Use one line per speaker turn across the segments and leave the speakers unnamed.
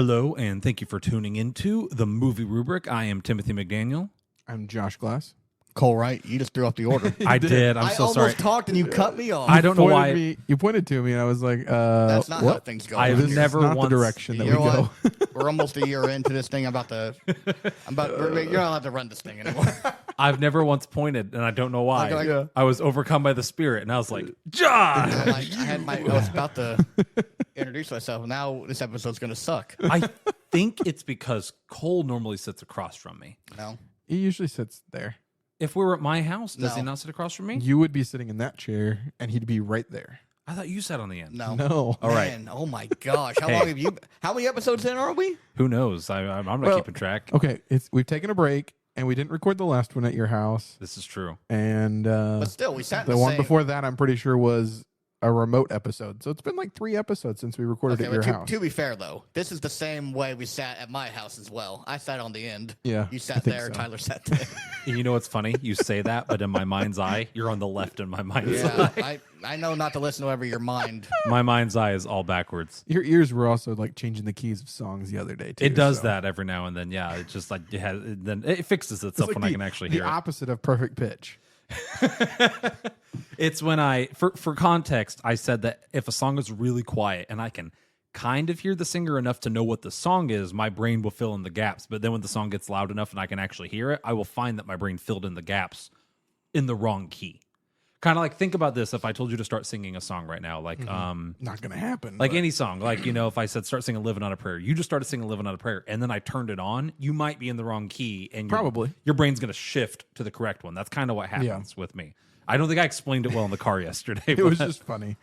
Hello, and thank you for tuning into the movie Rubric. I am Timothy McDaniel.
I'm Josh Glass.
Cole Wright, you just threw off the order.
I did. I'm so sorry.
I almost talked and you cut me off.
I don't know why.
You pointed to me, and I was like,
That's not
what?
how things go.
I've
This
never
is not
once-
the direction that
You
we
know
go.
what? We're almost a year into this thing. You're not allowed to run this thing anymore.
I've never once pointed, and I don't know why.
Like, yeah.
I was overcome by the spirit, and I was like, Josh!
I was about to introduce myself. Now this episode's gonna suck.
I think it's because Cole normally sits across from me.
No,
He usually sits there.
If we were at my house, does he
No.
not sit across from me?
You would be sitting in that chair, and he'd be right there.
I thought you sat on the end.
no,
No.
All right.
Man, oh my gosh, how
Hey.
long have you? How many episodes in are we?
Who knows? I'm not
Well,
keeping track.
Okay, we've taken a break, and we didn't record the last one at your house.
This is true.
And
But still, we sat in
the
the
one
same.
before that, I'm pretty sure, was a remote episode. So it's been like 3 episodes since we recorded
Okay,
at your
but
house.
to be fair though, this is the same way we sat at my house as well. I sat on the end.
Yeah,
You
I
sat
think
there.
so.
Tyler sat there.
And you know what's funny? You say that, but in my mind's eye, you're on the left in my mind's
Yeah,
eye.
I know not to listen to whatever your mind.
My mind's eye is all backwards.
Your ears were also like changing the keys of songs the other day, too.
It does
so.
that every now and then. Yeah, it's just like then it fixes
It's
itself
like
when I can actually
the
hear it.
opposite of perfect pitch.
It's when for context, I said that if a song is really quiet and I can kind of hear the singer enough to know what the song is, my brain will fill in the gaps. But then when the song gets loud enough and I can actually hear it, I will find that my brain filled in the gaps in the wrong key. Kind of like, think about this. If I told you to start singing a song right now, like
Not going to happen.
like
but-
any song, like, you know, if I said start singing Living on a Prayer, you just started singing Living on a Prayer, and then I turned it on, you might be in the wrong key, and
Probably.
your brain's going to shift to the correct one. That's kind of what happens with me. I don't think I explained it well in the car yesterday.
It was just funny.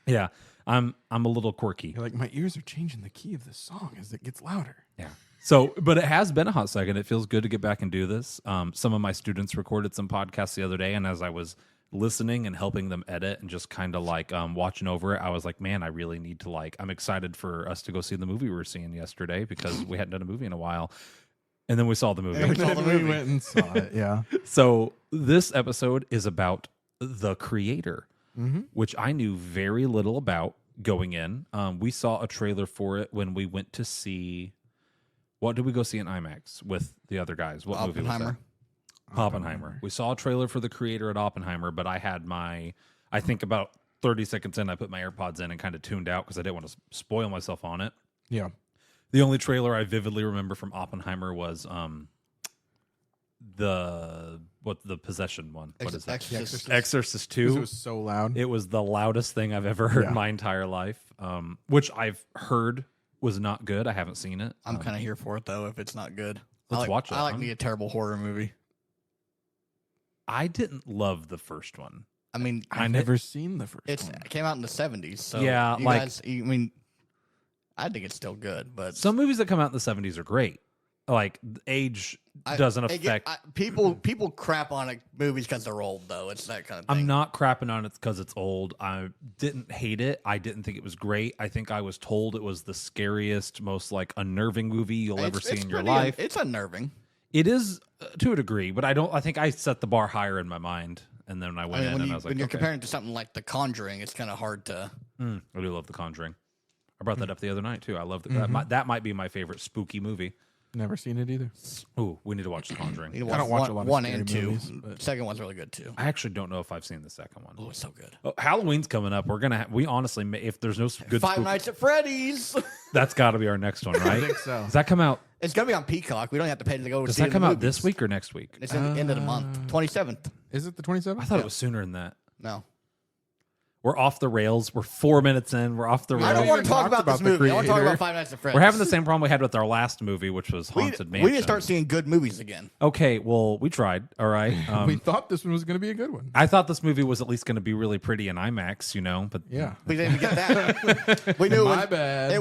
yeah, I'm a little quirky.
You're like, my ears are changing the key of this song as it gets louder.
Yeah. So, but it has been a hot second. It feels good to get back and do this. Some of my students recorded some podcasts the other day, and as I was listening and helping them edit and just kind of like watching over it, I was like, man, I really need to I'm excited for us to go see the movie we were seeing yesterday because we hadn't done a movie in a while. And then we saw the movie.
And saw the
we
movie.
went and saw it, yeah.
So this episode is about the creator,
Mm-hmm.
which I knew very little about going in. We saw a trailer for it when we went to see. What did we go see in IMAX with the other guys? What movie was that?
Oppenheimer.
Oppenheimer. We saw a trailer for the creator at Oppenheimer, but I had I think about 30 seconds in, I put my AirPods in and kind of tuned out because I didn't want to spoil myself on it.
Yeah.
The only trailer I vividly remember from Oppenheimer was the possession one. What is that?
Exorcist.
Exorcist 2.
Because it was so loud.
It was the loudest thing I've ever heard
Yeah.
in my entire life, which I've heard was not good. I haven't seen it.
I'm kind of here for it though. If it's not good,
Let's watch it,
I like
huh?
me a terrible horror movie.
I didn't love the first one.
I mean,
I've never seen the first
it
one.
came out in the 70s. So
Yeah,
you
like-
guys, I mean, I think it's still good, but
Some movies that come out in the 70s are great. Like, age doesn't affect.
people crap on movies because they're old though. It's that kind of thing.
I'm not crapping on it because it's old. I didn't hate it. I didn't think it was great. I think I was told it was the scariest, most unnerving movie you'll ever see in your
pretty
life.
It's unnerving.
It is to a degree, but I think I set the bar higher in my mind. And then I went in and I was like,
when you're
okay.
comparing it to something like The Conjuring, it's kind of hard to.
I do love The Conjuring. I brought that up the other night too. I love
Mm-hmm.
that might be my favorite spooky movie.
Never seen it either.
Ooh, we need to watch The Conjuring.
You know,
I don't watch a lot of
one
scary
and two.
movies, but-
Second one's really good too.
I actually don't know if I've seen the second one.
Oh, it's so good.
Oh, Halloween's coming up. We're gonna. We honestly, if there's no good
Five
spook-
Nights at Freddy's.
that's got to be our next one, right?
I think so.
Does that come out?
It's gonna be on Peacock. We don't have to pay to go.
Does
see
that
it
come
in the
out this
movies.
week or next week?
It's in the end of the month, 27th.
Is it the 27th?
I thought it was sooner than that.
No,
We're off the rails. We're 4 minutes in. We're off the
I
rails.
don't want to talk
talked
about this
about the
movie. I want to talk
creator.
about Five Nights at Freddy's.
We're having the same problem we had with our last movie, which was
We
Haunted
need
Mansion.
to start seeing good movies again.
Okay, well, we tried. All right.
We thought this one was going to be a good one.
I thought this movie was at least going to be really pretty in IMAX, but
Yeah.
We didn't even get that. We knew
My
it was,
bad.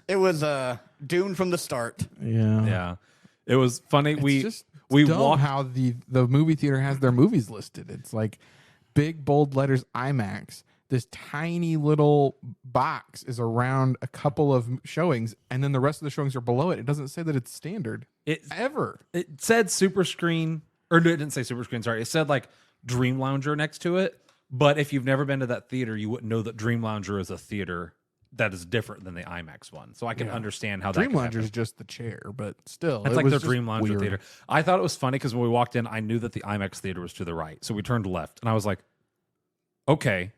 It was doomed from the start.
Yeah.
yeah, it was funny.
It's just
we
dumb
walked.
how the movie theater has their movies listed. It's like big bold letters IMAX. This tiny little box is around a couple of showings, and then the rest of the showings are below it. It doesn't say that it's standard ever.
It said Super Screen, or no, it didn't say Super Screen. Sorry, it said Dream Lounger next to it. But if you've never been to that theater, you wouldn't know that Dream Lounger is a theater that is different than the IMAX one. So I can understand how that
Dream
could
Lounge
happen.
is just the chair, but still,
It's
it
like
was
their
just
Dream Lounge
weird.
theater. I thought it was funny because when we walked in, I knew that the IMAX theater was to the right. So we turned left, and I was like, okay,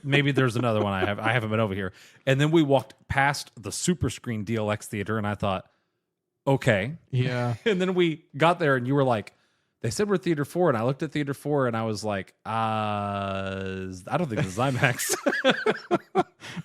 maybe there's another one I haven't been over here. And then we walked past the Super Screen DLX theater, and I thought, okay.
Yeah.
And then we got there, and you were like, they said we're Theater 4, and I looked at Theater 4, and I was like, I don't think this is IMAX.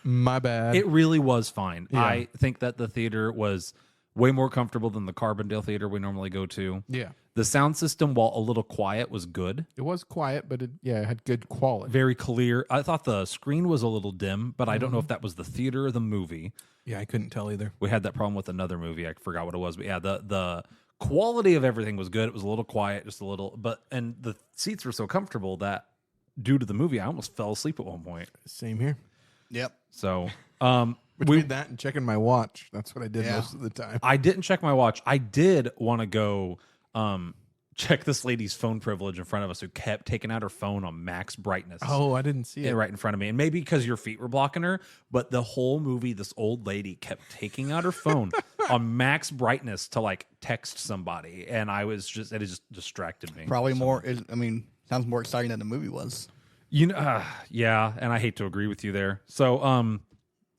My bad.
It really was fine.
Yeah.
I think that the theater was way more comfortable than the Carbondale theater we normally go to.
yeah.
The sound system, while a little quiet, was good.
It was quiet, but it had good quality.
Very clear. I thought the screen was a little dim, but I don't know if that was the theater or the movie.
Yeah, I couldn't tell either.
We had that problem with another movie. I forgot what it was, but yeah, the quality of everything was good. It was a little quiet, just a little, and the seats were so comfortable that due to the movie, I almost fell asleep at one point.
Same here.
Yep.
So,
Between that and checking my watch, that's what I did most of the time.
I didn't check my watch. I did want to go check this lady's phone privilege in front of us who kept taking out her phone on max brightness.
Oh, I didn't see it.
Right in front of me. And maybe because your feet were blocking her, but the whole movie, this old lady kept taking out her phone on max brightness to like text somebody. And it just distracted me.
Probably more. Sounds more exciting than the movie was.
Yeah. And I hate to agree with you there. So,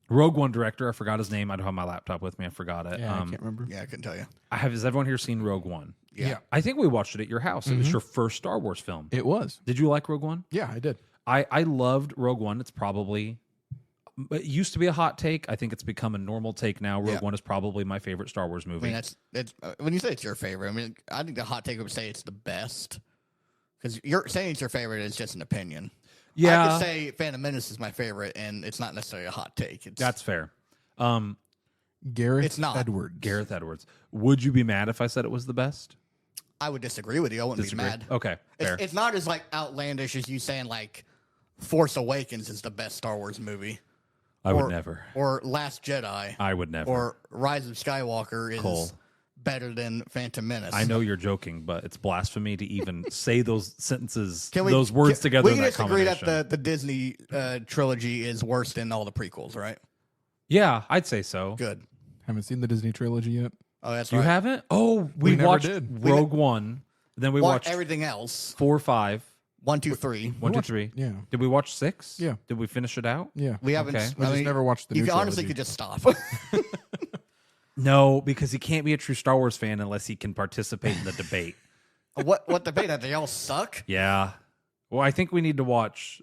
Rogue One director, I forgot his name. I don't have my laptop with me. I forgot it.
Yeah, I can't remember.
Yeah, I couldn't tell you.
Has everyone here seen Rogue One?
Yeah.
I think we watched it at your house. It was your first Star Wars film.
It was.
Did you like Rogue One?
Yeah, I did.
I loved Rogue One. It used to be a hot take. I think it's become a normal take now. Rogue One is probably my favorite Star Wars movie.
I mean, that's when you say it's your favorite. I mean, I think the hot take would say it's the best because you're saying it's your favorite is just an opinion.
Yeah,
I could say Phantom Menace is my favorite, and it's not necessarily a hot take.
That's fair.
Gareth
It's not.
Edwards.
Gareth Edwards. Would you be mad if I said it was the best?
I would disagree with you. I wouldn't
Disagree?
be mad.
Okay, fair.
It's not as like outlandish as you saying like Force Awakens is the best Star Wars movie.
I would never.
Or Last Jedi.
I would never.
Or Rise of Skywalker is
Cole.
better than Phantom Menace.
I know you're joking, but it's blasphemy to even say those sentences,
Can we,
those words together.
We
in
can
that
just agree that
combination.
the Disney trilogy is worse than all the prequels, right?
Yeah, I'd say so.
Good.
Haven't seen the Disney trilogy yet.
Oh, that's
You
right.
haven't? Oh, we
never
watched
did.
Rogue One. Then we
Watch
watched
everything else.
4, 5,
1, 2, 3.
1, 2,
watched-
3.
yeah.
Did we watch 6?
Yeah.
Did we finish it out?
Yeah.
We haven't.
Okay.
We just never watched the
You
new
honestly
trilogy.
could just stop.
No, because he can't be a true Star Wars fan unless he can participate in the debate.
What debate? That they all suck?
Yeah. Well, I think we need to watch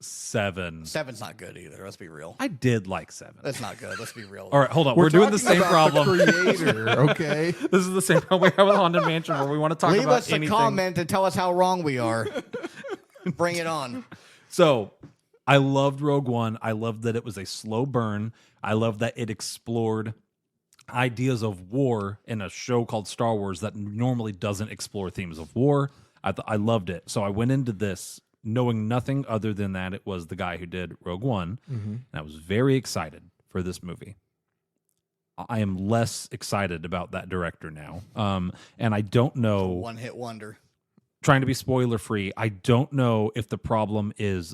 7.
7's not good either. Let's be real.
I did like 7.
That's not good. Let's be real.
All right, hold on. We're doing the
talking
same
about
problem.
The creator, okay?
This is the same problem we have with Haunted Mansion where we want to talk
Leave
about
us a
anything.
comment and tell us how wrong we are. Bring it on.
So I loved Rogue One. I loved that it was a slow burn. I loved that it explored ideas of war in a show called Star Wars that normally doesn't explore themes of war. I loved it. So I went into this knowing nothing other than that it was the guy who did Rogue One. And I was very excited for this movie. I am less excited about that director now. And I don't know.
One hit wonder.
Trying to be spoiler free, I don't know if the problem is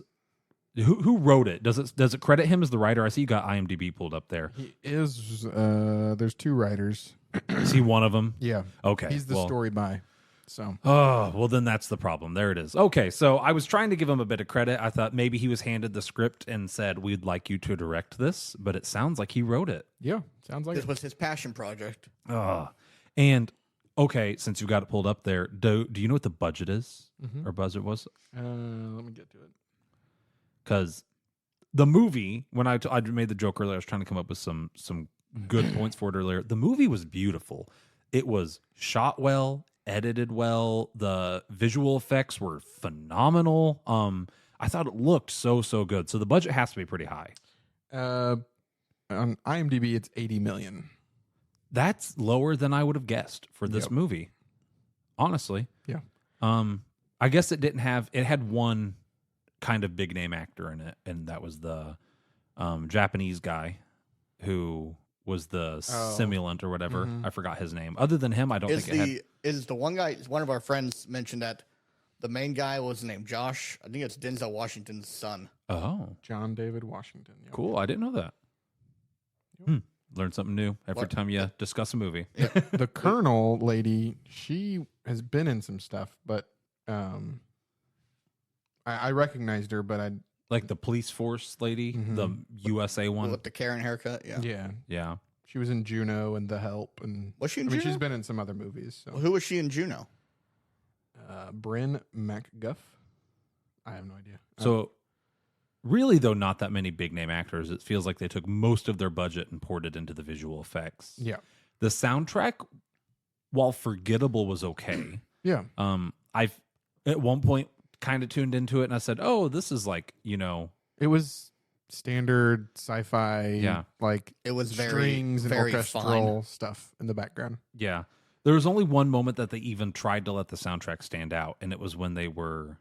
who wrote it. Does it credit him as the writer? I see you got IMDb pulled up there.
He is. There's 2 writers.
Is he one of them?
Yeah.
Okay.
He's the story by. So.
Oh, well, then that's the problem. There it is. Okay, so I was trying to give him a bit of credit. I thought maybe he was handed the script and said, we'd like you to direct this, but it sounds like he wrote it.
Yeah. Sounds like
This
it.
was his passion project.
And okay, since you've got it pulled up there, do you know what the budget is? Or budget was?
Let me get to it.
Because the movie, when I made the joke earlier, I was trying to come up with some good points for it earlier. The movie was beautiful. It was shot well, edited well. The visual effects were phenomenal. I thought it looked so good. So the budget has to be pretty high.
On IMDb, it's 80 million.
That's lower than I would have guessed for this movie. Honestly.
Yeah.
I guess it had one kind of big name actor in it, and that was the Japanese guy who was the simulant or whatever. I forgot his name. Other than him, I don't think it had.
Is the one guy? One of our friends mentioned that The main guy was named Josh. I think it's Denzel Washington's son.
Oh,
John David Washington. Yep.
cool. I didn't know that. Learn something new every time you discuss a movie.
The Colonel lady, she has been in some stuff, but I recognized her, but I
Like the police force lady, the USA one.
With the Karen haircut, yeah.
Yeah.
She was in Juno and The Help, and
Was she in
I mean,
Juno?
she's been in some other movies. So
Who was she in Juno?
Bryn MacGuff. I have no idea.
So, really, though, not that many big name actors. It feels like they took most of their budget and poured it into the visual effects.
Yeah,
The soundtrack, while forgettable, was okay.
yeah.
I've at one point kind of tuned into it and I said, "Oh, this is like, you know,
It was standard sci-fi.
Yeah.
like
It was very,
strings and
very
orchestral
fine.
stuff in the background.
yeah." There was only one moment that they even tried to let the soundtrack stand out, and it was when they were,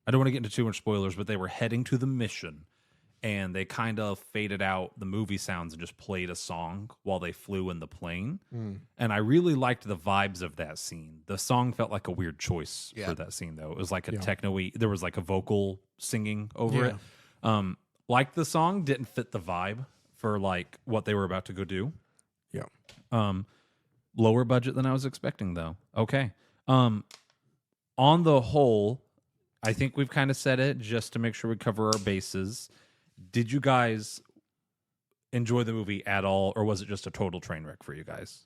I don't want to get into too much spoilers, but they were heading to the mission, and they kind of faded out the movie sounds and just played a song while they flew in the plane. And I really liked the vibes of that scene. The song felt like a weird choice for that scene, though. It was like a techno-y, there was like a vocal singing over it. Liked the song, didn't fit the vibe for like what they were about to go do.
Yeah.
Lower budget than I was expecting, though. Okay. On the whole, I think we've kind of said it just to make sure we cover our bases. Did you guys enjoy the movie at all, or was it just a total train wreck for you guys?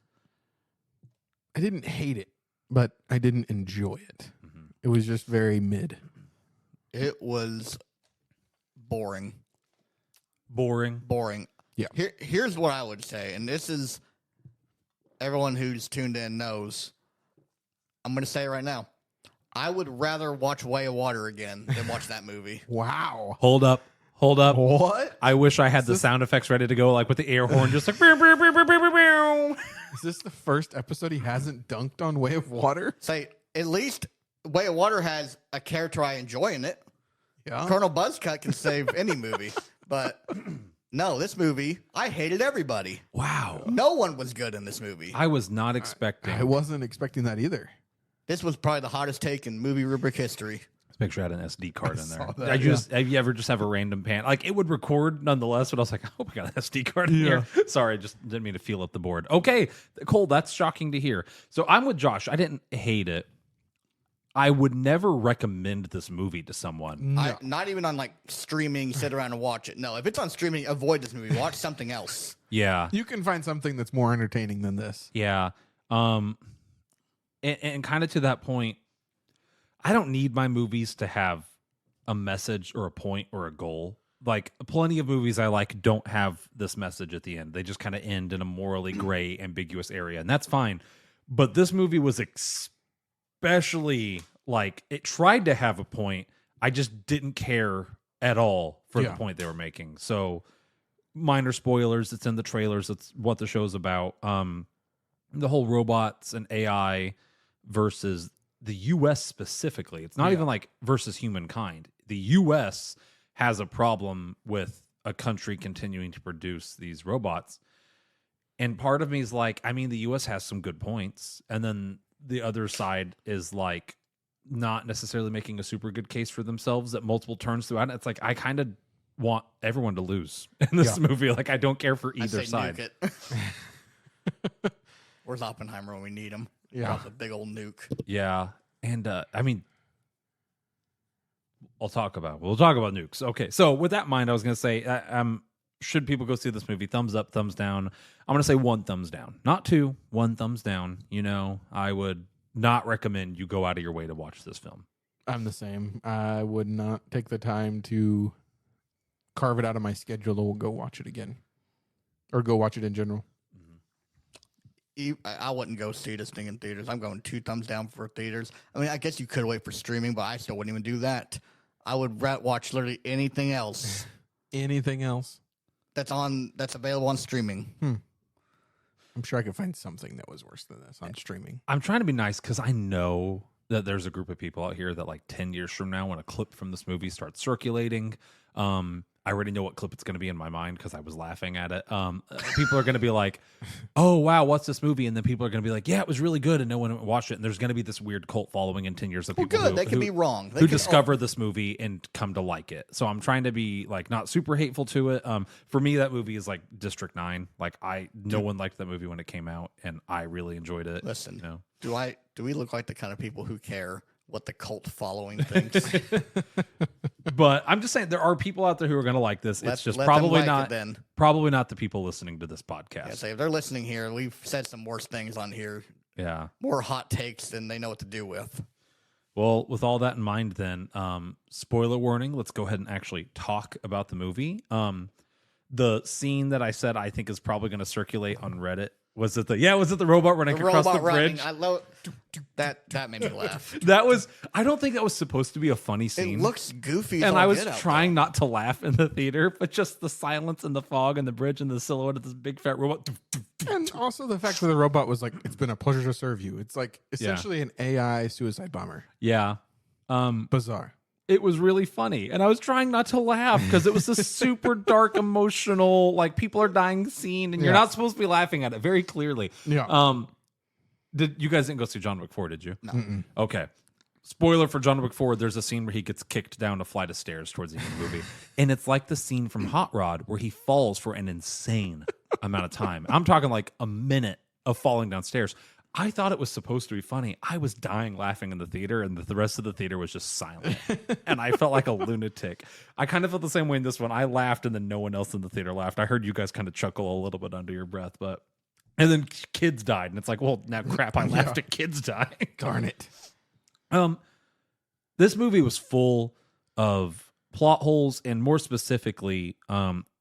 I didn't hate it, but I didn't enjoy it. It was just very mid.
It was boring.
Boring.
Yeah.
Here's what I would say, and this is everyone who's tuned in knows. I'm going to say it right now. I would rather watch Way of Water again than watch that movie.
Wow.
Hold up.
What?
I wish I had the sound effects ready to go, like with the air horn, just like. Meow, meow, meow, meow, meow, meow.
Is this the first episode he hasn't dunked on Way of Water?
Say, at least Way of Water has a character I enjoy in it.
Yeah.
Colonel Buzzcut can save any movie. But no, this movie, I hated everybody.
Wow.
No one was good in this movie.
I was not expecting.
I wasn't expecting that either.
This was probably the hottest take in movie rubric history.
Let's make sure I had an SD card in there.
saw that,
Have you ever just have a random pan? Like it would record nonetheless, but I was like, I hope I got an SD card in here. Sorry, I just didn't mean to feel up the board. Okay, Cole, that's shocking to hear. So I'm with Josh. I didn't hate it. I would never recommend this movie to someone.
Not even on like streaming, sit around and watch it. No, if it's on streaming, avoid this movie. Watch something else.
Yeah.
You can find something that's more entertaining than this.
Yeah. And kind of to that point, I don't need my movies to have a message or a point or a goal. Like plenty of movies I like don't have this message at the end. They just kind of end in a morally gray, ambiguous area, and that's fine. But this movie was especially like it tried to have a point. I just didn't care at all for the point they were making. So minor spoilers. It's in the trailers. It's what the show's about. The whole robots and AI versus the U.S. specifically. It's not even like versus humankind. The U.S. has a problem with a country continuing to produce these robots. And part of me is like, I mean, the U.S. has some good points. And then the other side is like not necessarily making a super good case for themselves at multiple turns throughout. It's like, I kind of want everyone to lose in this movie. Like, I don't care for either side.
Nuke it. Where's Oppenheimer when we need him?
Yeah.
Drop a big old nuke.
Yeah. And I mean, we'll talk about nukes. Okay. So with that in mind, I was going to say, should people go see this movie? Thumbs up, thumbs down. I'm going to say 1 thumbs down, not 2, 1 thumbs down. You know, I would not recommend you go out of your way to watch this film.
I'm the same. I would not take the time to carve it out of my schedule to go watch it again or go watch it in general.
I wouldn't go see this thing in theaters. I'm going 2 thumbs down for theaters. I mean, I guess you could wait for streaming, but I still wouldn't even do that. I would watch literally anything else
Anything else?
that's available on streaming.
I'm sure I could find something that was worse than this on streaming.
I'm trying to be nice because I know that there's a group of people out here that like 10 years from now, when a clip from this movie starts circulating, I already know what clip it's going to be in my mind because I was laughing at it. People are going to be like, "Oh wow, what's this movie?" And then people are going to be like, "Yeah, it was really good," and no one watched it. And there's going to be this weird cult following in 10 years of people
They can be wrong.
who discover this movie and come to like it. So I'm trying to be like not super hateful to it. For me, that movie is like District 9. Like no one liked that movie when it came out, and I really enjoyed it.
Listen,
you know?
do we look like the kind of people who care what the cult following thinks?
But I'm just saying there are people out there who are going to like this. It's just probably not the people listening to this podcast.
Yeah, so if they're listening here, we've said some worse things on here.
Yeah,
more hot takes than they know what to do with.
Well, with all that in mind, then spoiler warning. Let's go ahead and actually talk about the movie. The scene that I said I think is probably going to circulate on Reddit. Was it the robot running across the bridge?
I love that made me laugh.
I don't think that was supposed to be a funny scene.
It looks goofy,
and I was trying not to laugh in the theater, but just the silence and the fog and the bridge and the silhouette of this big fat robot.
And also the fact that the robot was like, "It's been a pleasure to serve you." It's like essentially an AI suicide bomber.
Yeah,
bizarre.
It was really funny, and I was trying not to laugh because it was this super dark, emotional, like people are dying scene, and you're not supposed to be laughing at it very clearly.
Yeah.
Did you guys didn't go see John Wick 4, did you?
No.
Mm-mm.
Okay. Spoiler for John Wick 4, there's a scene where he gets kicked down a flight of stairs towards the end of the movie. And it's like the scene from Hot Rod where he falls for an insane amount of time. I'm talking like a minute of falling downstairs. I thought it was supposed to be funny. I was dying laughing in the theater, and the rest of the theater was just silent. And I felt like a lunatic. I kind of felt the same way in this one. I laughed, and then no one else in the theater laughed. I heard you guys kind of chuckle a little bit under your breath, and then kids died, and it's like, well, now crap, I laughed at kids dying.
Darn it.
This movie was full of plot holes, and more specifically,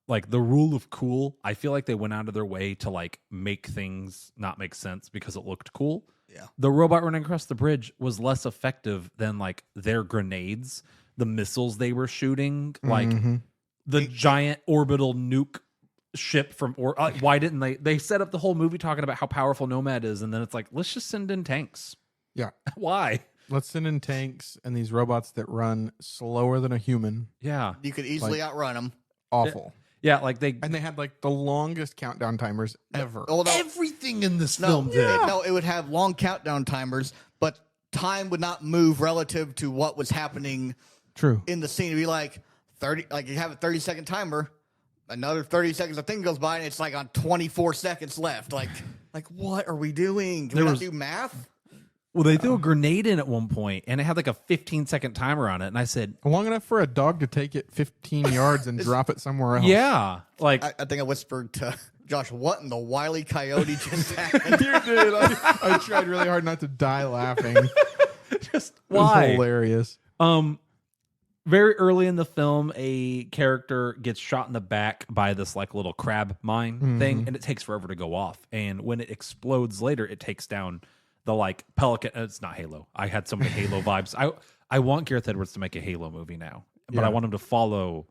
like the rule of cool. I feel like they went out of their way to like make things not make sense because it looked cool.
Yeah.
The robot running across the bridge was less effective than like their grenades, the missiles they were shooting, like the giant orbital nuke ship from why didn't they set up the whole movie talking about how powerful Nomad is, and then it's like, let's just send in tanks.
Yeah.
Why?
Let's send in tanks and these robots that run slower than a human.
Yeah.
You could easily outrun them.
Awful.
Yeah, like they
had like the longest countdown timers ever.
Everything in this film did.
No, it would have long countdown timers, but time would not move relative to what was happening.
True.
In the scene. It'd be like 30, like you have a 30-second timer, another 30 seconds of thing goes by, and it's like on 24 seconds left. Like what are we doing? Can we not do math?
Well, they threw a grenade in at one point, and it had like a 15-second timer on it. And I said,
long enough for a dog to take it 15 yards and drop it somewhere else.
Yeah. Like
I think I whispered to Josh, what in the Wile E. Coyote just happened?
You did. I tried really hard not to die laughing.
Just why?
It was hilarious.
Very early in the film, a character gets shot in the back by this like little crab mine thing, and it takes forever to go off. And when it explodes later, it takes down the like pelican. It's not Halo. I had so many Halo vibes. I want Gareth Edwards to make a Halo movie now, but I want him to follow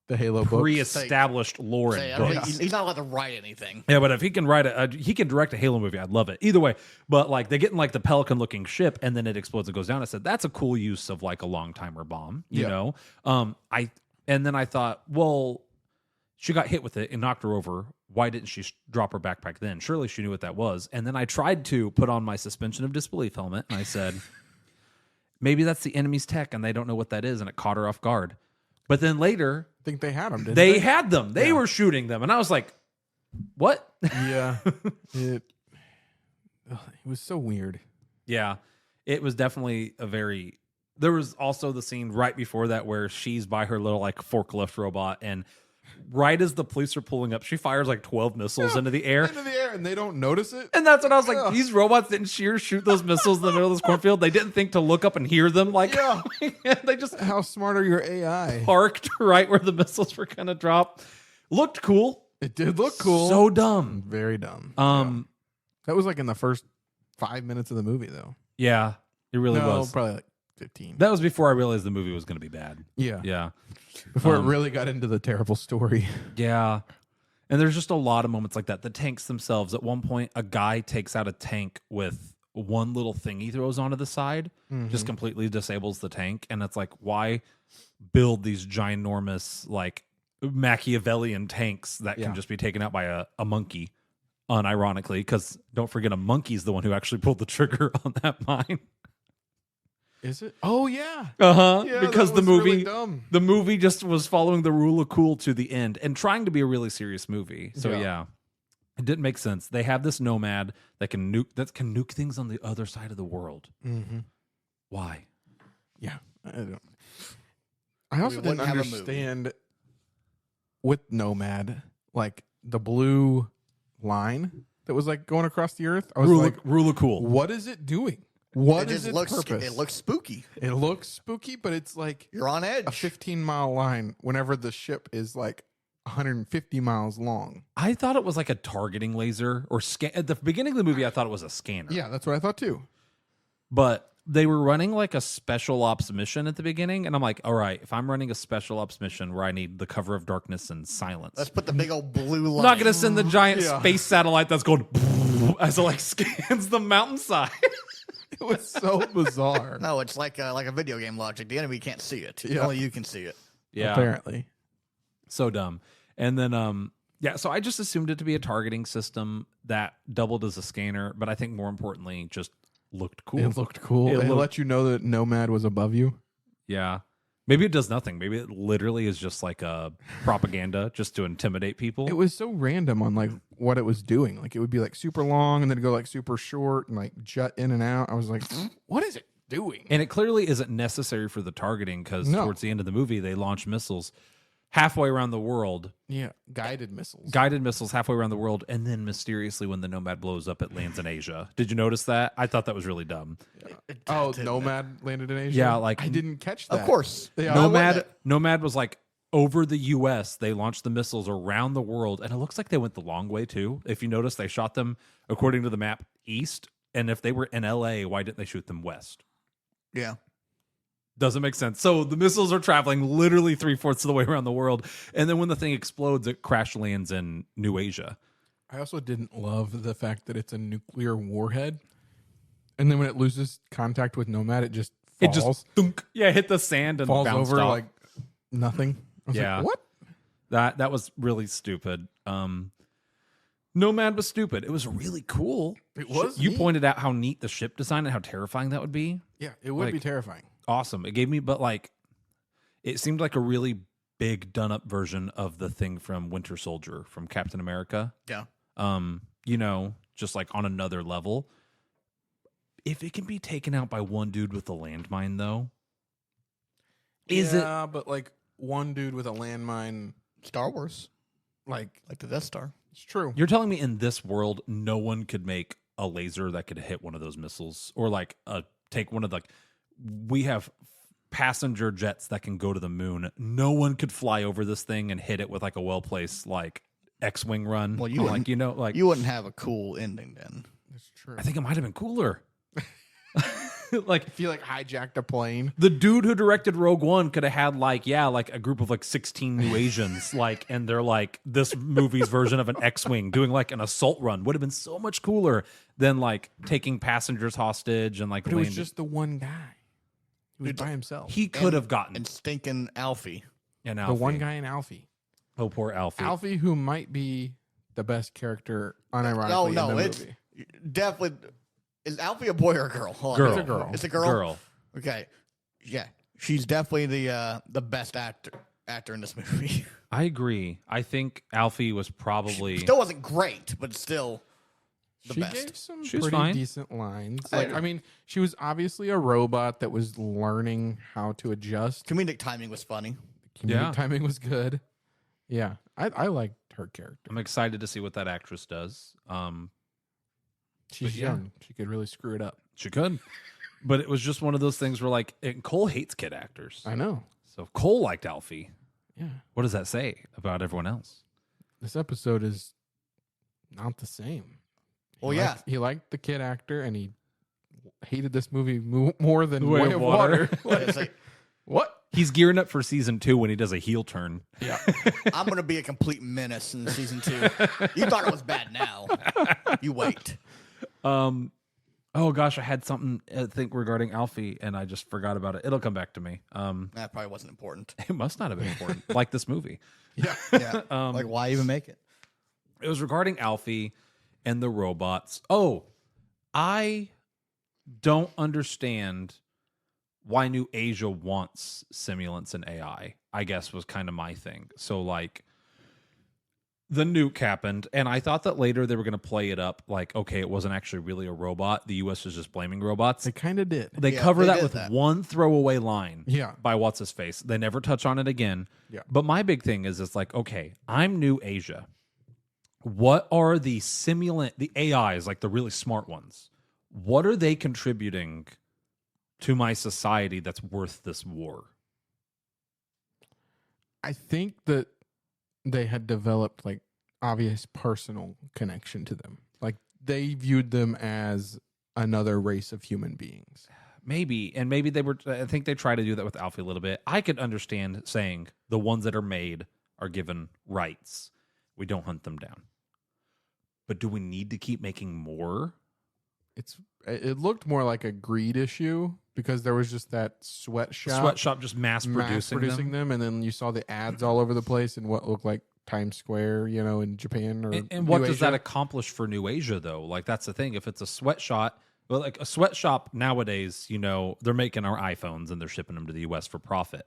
the Halo
pre-established lore and books.
He's not allowed to write anything.
Yeah, but if he can he can direct a Halo movie. I'd love it. Either way, but like they get in like the pelican-looking ship, and then it explodes and goes down. I said that's a cool use of like a long timer bomb. You know, and then I thought, well, she got hit with it and knocked her over. Why didn't she drop her backpack then? Surely she knew what that was. And then I tried to put on my suspension of disbelief helmet, and I said, maybe that's the enemy's tech, and they don't know what that is, and it caught her off guard. But then later,
I think they had them. Didn't
they had them. They were shooting them, and I was like, "What?"
Yeah, it was so weird.
Yeah, it was definitely a very. There was also the scene right before that where she's by her little like forklift robot, and right as the police are pulling up, she fires like 12 missiles into the air.
And they don't notice it.
And that's when I was like, these robots didn't shoot those missiles in the middle of this cornfield. They didn't think to look up and hear them. Like, they just
how smart are your AI?
Parked right where the missiles were going to drop. Looked cool.
It did look cool.
So dumb.
Very dumb. That was like in the first 5 minutes of the movie, though.
Yeah, it really was.
Probably like 15.
That was before I realized the movie was going to be bad.
Yeah.
Yeah.
Before it really got into the terrible story.
Yeah. And there's just a lot of moments like that. The tanks themselves, at one point, a guy takes out a tank with one little thing he throws onto the side, just completely disables the tank. And it's like, why build these ginormous, like, Machiavellian tanks that
Yeah.
can just be taken out by a monkey, unironically, because don't forget a monkey's the one who actually pulled the trigger on that mine.
Is it? Oh yeah.
Yeah, because
that was really
the
dumb.
movie just was following the rule of cool to the end and trying to be a really serious movie. So yeah. It didn't make sense. They have this nomad that can nuke things on the other side of the world.
Mm-hmm.
Why?
Yeah, I also didn't
wouldn't have a movie.
understand with Nomad, like the blue line that was like going across the earth. I was
Rule of cool.
what is it doing? What
It
is
just
its
looks.
purpose?
It looks spooky.
It looks spooky, but it's like
You're on edge.
a 15-mile line whenever the ship is like 150 miles long.
I thought it was like a targeting laser or scan. At the beginning of the movie, I thought it was a scanner.
Yeah, that's what I thought too.
But they were running like a special ops mission at the beginning, and I'm like, all right, if I'm running a special ops mission where I need the cover of darkness and silence,
Let's put the big old blue line.
I'm not going to send the giant
Yeah.
space satellite that's going as it like scans the mountainside.
It was so bizarre.
No, it's like a video game logic. The enemy can't see it.
Yeah.
Only you can see it.
Yeah,
Apparently.
so dumb. And then so I just assumed it to be a targeting system that doubled as a scanner, but I think more importantly just looked cool.
It looked cool.
It
It
looked-
let you know that Nomad was above you.
Yeah. Maybe it does nothing. Maybe it literally is just like a propaganda just to intimidate people.
It was so random on like what it was doing. Like it would be like super long and then go like super short and like jut in and out. I was like, what is it doing?
And it clearly isn't necessary for the targeting because
No.
towards the end of the movie, they launch missiles halfway around the world,
Yeah, guided missiles.
guided missiles halfway around the world, and then mysteriously, when the Nomad blows up, it lands in Asia. Did you notice that? I thought that was really dumb.
Oh, Nomad landed in Asia.
Yeah, like-
I didn't catch that.
Of course.
Yeah.
Nomad was like over the U.S. They launched the missiles around the world, and it looks like they went the long way too. If you notice, they shot them according to the map east, and if they were in L.A., why didn't they shoot them west?
Yeah.
Doesn't make sense. So the missiles are traveling literally 3/4 of the way around the world, and then when the thing explodes, it crash lands in New Asia.
I also didn't love the fact that it's a nuclear warhead. And then when it loses contact with Nomad, it just
It
falls.
just thunk, hit the sand and
falls
bounced
over
off.
like nothing. I was
Yeah.
like, what?
That was really stupid. Nomad was stupid. It was really cool.
It was
You
neat.
pointed out how neat the ship design and how terrifying that would be.
Yeah, it would be
Like-
terrifying.
Awesome. It gave me, but like, it seemed like a really big done up version of the thing from Winter Soldier from Captain America.
Yeah.
Just like on another level. If it can be taken out by one dude with a landmine, though,
Yeah, but like one dude with a landmine,
Star Wars,
like
like the Death Star.
it's true.
You're telling me in this world, no one could make a laser that could hit one of those missiles, or like take one of the. We have passenger jets that can go to the moon. No one could fly over this thing and hit it with like a well placed like X-wing run.
Well, you
like
wouldn't- You wouldn't have a cool ending then.
It's true.
I think it might have been cooler. Like
If you like hijacked a plane,
the dude who directed Rogue One could have had like a group of like 16 new Asians and they're like this movie's version of an X-wing doing like an assault run would have been so much cooler than like taking passengers hostage and like
but it was
landing.
just the one guy. He was by himself.
He could have gotten
And stinking Alfie.
an
the
Alfie.
one guy in Alfie.
Oh, poor Alfie.
Alfie, who might be the best character, unironically,
No,
in
no,
the
it's
movie.
definitely. Is Alfie a boy or a girl? Hold on.
Girl.
It's a girl.
It's a girl.
Girl.
Okay. Yeah. She's definitely the best actor in this movie.
I agree. I think Alfie was probably
Still wasn't great, but still the
She
best.
gave some
She was
pretty
fine.
decent lines.
I
Like,
agree.
I mean, she was obviously a robot that was learning how to adjust.
Comedic timing was funny.
Comedic
Yeah.
timing was good. Yeah, I liked her character.
I'm excited to see what that actress does.
She's
but yeah.
young. She could really screw it up.
She could. But it was just one of those things where like Cole hates kid actors.
I know.
So if Cole liked Alfie,
Yeah.
what does that say about everyone else?
This episode is not the same.
Well, yeah.
He liked the kid actor, and he hated this movie more than
Way
Way
of
of
Water.
Water.
It's like,
What?
He's gearing up for season 2 when he does a heel turn.
Yeah.
I'm gonna be a complete menace in season 2. You thought it was bad now. You wait.
Oh gosh, I had something I think regarding Alfie, and I just forgot about it. It'll come back to me.
That probably wasn't important.
It must not have been important, like this movie.
Yeah.
Yeah. Like, why even make it?
It was regarding Alfie and the robots. Oh, I don't understand why New Asia wants simulants and AI, I guess was kind of my thing. So, like, the nuke happened, and I thought that later they were going to play it up like, okay, it wasn't actually really a robot. The U.S. was just blaming robots.
They kind of did.
They
Yeah,
cover
they
that
did
with
that.
one throwaway line
Yeah.
by what's-his-face. They never touch on it again.
Yeah.
But my big thing is it's like, okay, I'm New Asia. What are the simulant, the AIs, like the really smart ones? What are they contributing to my society that's worth this war?
I think that they had developed like obvious personal connection to them. Like they viewed them as another race of human beings.
Maybe. And maybe they were, I think they try to do that with Alfie a little bit. I could understand saying the ones that are made are given rights. We don't hunt them down. But do we need to keep making more?
It looked more like a greed issue because there was just that sweatshop.
Sweatshop just mass producing them.
and then you saw the ads all over the place in what looked like Times Square, in Japan or
And what
New
does
Asia.
that accomplish for New Asia, though? Like, that's the thing. If it's a sweatshop, well, like a sweatshop nowadays, they're making our iPhones and they're shipping them to the U.S. for profit.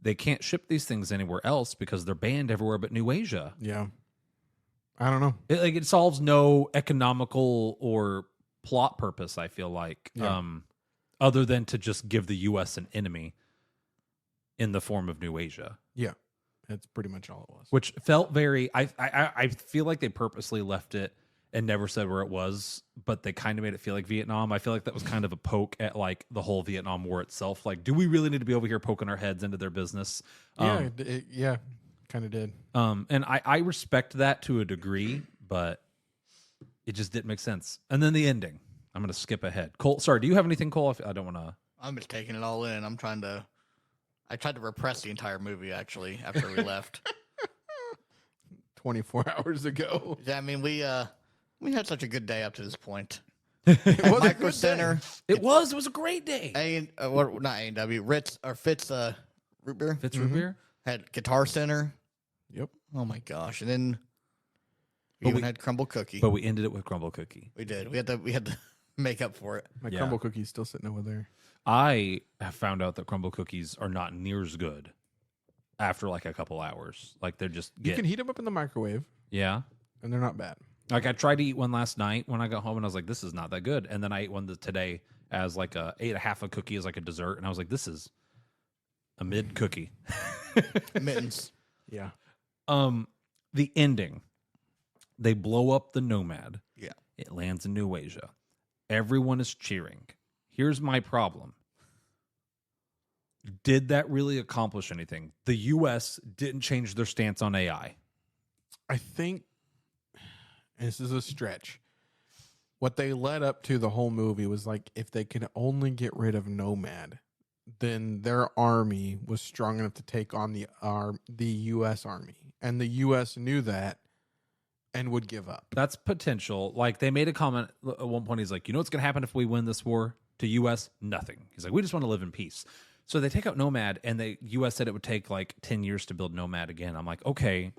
They can't ship these things anywhere else because they're banned everywhere but New Asia.
Yeah. I don't know.
It solves no economical or plot purpose, I feel like,
Yeah.
other than to just give the U.S. an enemy in the form of New Asia.
Yeah. That's pretty much all it was.
Which felt very. I feel like they purposely left it and never said where it was, but they kind of made it feel like Vietnam. I feel like that was kind of a poke at like the whole Vietnam War itself. Like, do we really need to be over here poking our heads into their business?
Yeah, kind of did.
And I respect that to a degree, but it just didn't make sense. And then the ending. I'm going to skip ahead. Cole, sorry, do you have anything, Cole? I don't want to.
I'm just taking it all in. I tried to repress the entire movie, actually, after we left.
24 hours ago.
Yeah, I mean, we had such a good day up to this point.
It was a
Micro
good day.
Center,
It was a great day.
not A&W, Ritz or Fitz root beer
Fitz root beer.
had Guitar Center.
Yep.
Oh my gosh! And then we had Crumble Cookie.
But we ended it with Crumble Cookie.
We did. We had to make up for it.
My
Yeah.
crumble cookie's still sitting over there.
I have found out that crumble cookies are not near as good after like a couple hours. Like they're just
You can heat them up in the microwave,
yeah.
and they're not bad.
Like I tried to eat one last night when I got home, and I was like, "This is not that good." And then I ate one today as like ate a half a cookie as like a dessert, and I was like, "This is a mid cookie."
Mittens.
Yeah.
The ending, they blow up the Nomad.
Yeah.
It lands in New Asia. Everyone is cheering. Here's my problem. Did that really accomplish anything? The U.S. didn't change their stance on AI.
I think this is a stretch. What they led up to the whole movie was like if they could only get rid of Nomad, then their army was strong enough to take on the U.S. army, and the U.S. knew that and would give up.
That's potential. Like they made a comment at one point. He's like, "You know what's going to happen if we win this war to U.S.? Nothing." He's like, "We just want to live in peace." So they take out Nomad, and the U.S. said it would take like 10 years to build Nomad again. I'm like, okay,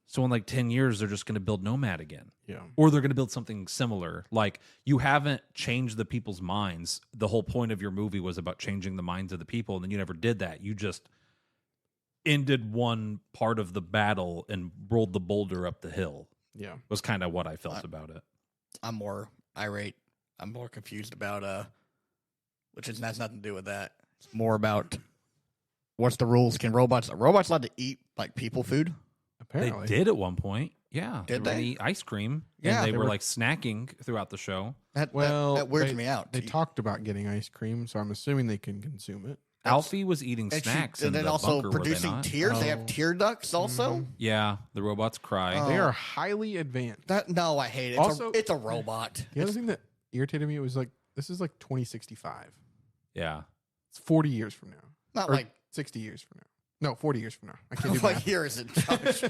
so in like 10 years they're just going to build Nomad again.
Yeah.
Or they're going to build something similar. Like, you haven't changed the people's minds. The whole point of your movie was about changing the minds of the people, and then you never did that. You just ended one part of the battle and rolled the boulder up the hill.
Yeah.
Was kind of what I felt about it.
I'm more irate. I'm more confused about which has nothing to do with that. It's more about what's the rules? Are robots allowed to eat like people food?
Apparently.
They did at one point. Yeah.
Did
were gonna
they?
eat ice cream.
Yeah.
And they
They
were
were-
like snacking throughout the show.
That weirds me out.
They talked about getting ice cream, so I'm assuming they can consume it.
Alfie was eating snacks
and
in
then
the
also
bunker, were they
producing
not?
tears. They
Oh.
have tear ducts also.
Yeah, the robots cry.
They are highly advanced.
No, I hate it.
Also-
It's a robot.
The other thing that irritated me was like, this is like 2065.
Yeah.
It's 40 years from now.
Not
Or
like
60 years from now. No, 40 years from now. I can't do
what
math.
year is it, Josh?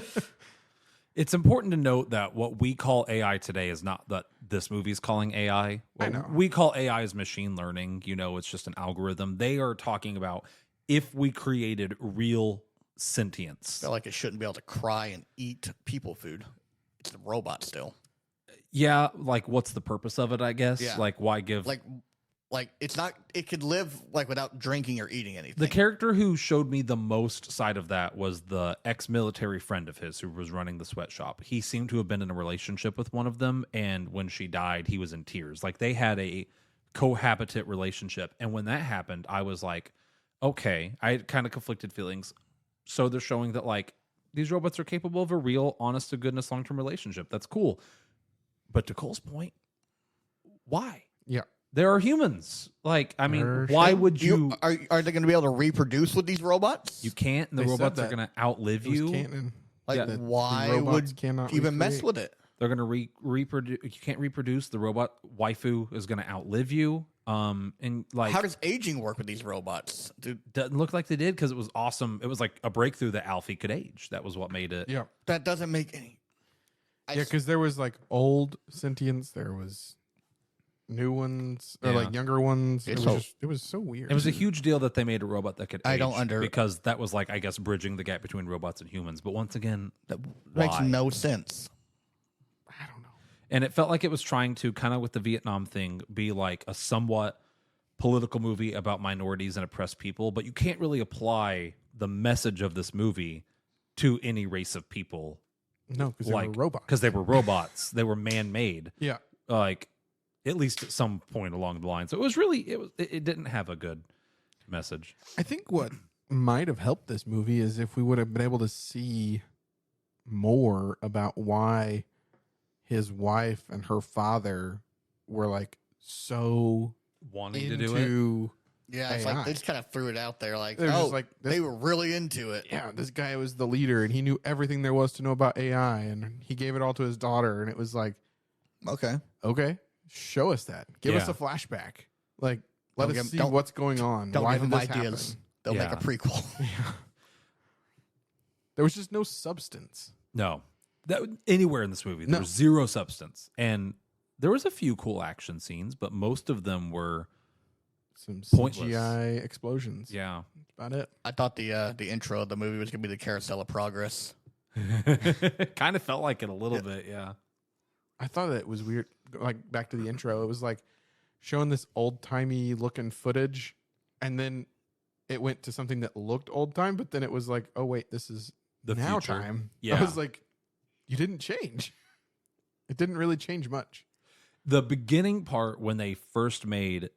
It's important to note that what we call AI today is not this movie's calling AI.
I know.
We call AI as machine learning. You know, it's just an algorithm. They are talking about if we created real sentience.
I feel like it shouldn't be able to cry and eat people food. It's a robot still.
Yeah, like what's the purpose of it, I guess?
Yeah.
Like why give
Like it's not. It could live like without drinking or eating anything.
the character who showed me the most side of that was the ex-military friend of his who was running the sweatshop. He seemed to have been in a relationship with one of them, and when she died, he was in tears. Like they had a cohabitant relationship, and when that happened, I was like, okay, I had kind of conflicted feelings. So they're showing that like these robots are capable of a real, honest to goodness long-term relationship. That's cool. But to Cole's point, why?
Yeah.
There are humans. Like, I mean,
There
why
should-
would you?
Are they going to be able to reproduce with these robots?
You can't. And the
They said
robots are
that.
going to outlive
It was
you.
canon.
Like,
Yeah.
The
why
robots
would
cannot
even mess
recreate.
with it?
They're going to reproduce. You can't reproduce. The robot waifu is going to outlive you. And like,
How does aging work with these robots? Dude,
doesn't look like they did because it was awesome. It was like a breakthrough that Alfie could age. That was what made it.
Yeah.
that doesn't make any.
Yeah, because there was like old sentience, there was new ones or
Yeah.
like younger ones.
It's
It was so weird.
It was a huge deal that they made a robot that could age.
I don't
because that was like, I guess, bridging the gap between robots and humans. But once again,
That makes
why?
no sense.
I don't know.
And it felt like it was trying to kind of with the Vietnam thing be like a somewhat political movie about minorities and oppressed people, but you can't really apply the message of this movie to any race of people.
No, because they
Like
were robots.
because they were robots. They were man-made.
Yeah.
Like at least at some point along the line. So it didn't have a good message.
I think what might have helped this movie is if we would have been able to see more about why his wife and her father were like so
Wanting to do it.
into
Yeah, it's
AI.
like they just kind of threw it out there. Like,
They're just
oh,
like,
they were really into it.
yeah, this guy was the leader and he knew everything there was to know about AI and he gave it all to his daughter and it was like,
Okay.
okay, show us that. Give us
Yeah.
a flashback. Like, let
Don't
us
give-
see
don't-
what's going on.
Don't
Why
give
did
them
this
ideas.
happen?
They'll
Yeah.
make a prequel.
Yeah. There was just no substance.
No. Anywhere in this movie. There
No.
was zero substance. And there was a few cool action scenes, but most of them were
Some
Pointless.
CGI explosions.
yeah.
That's about it.
I thought the intro of the movie was going to be the Carousel of Progress.
Kind of felt like it a little bit, yeah.
I thought it was weird. Like back to the intro, it was like showing this old timey looking footage, and then it went to something that looked old time, but then it was like, oh wait, this is
The
now
future.
time.
Yeah.
I was like, you didn't change. It didn't really change much.
The beginning part when they first made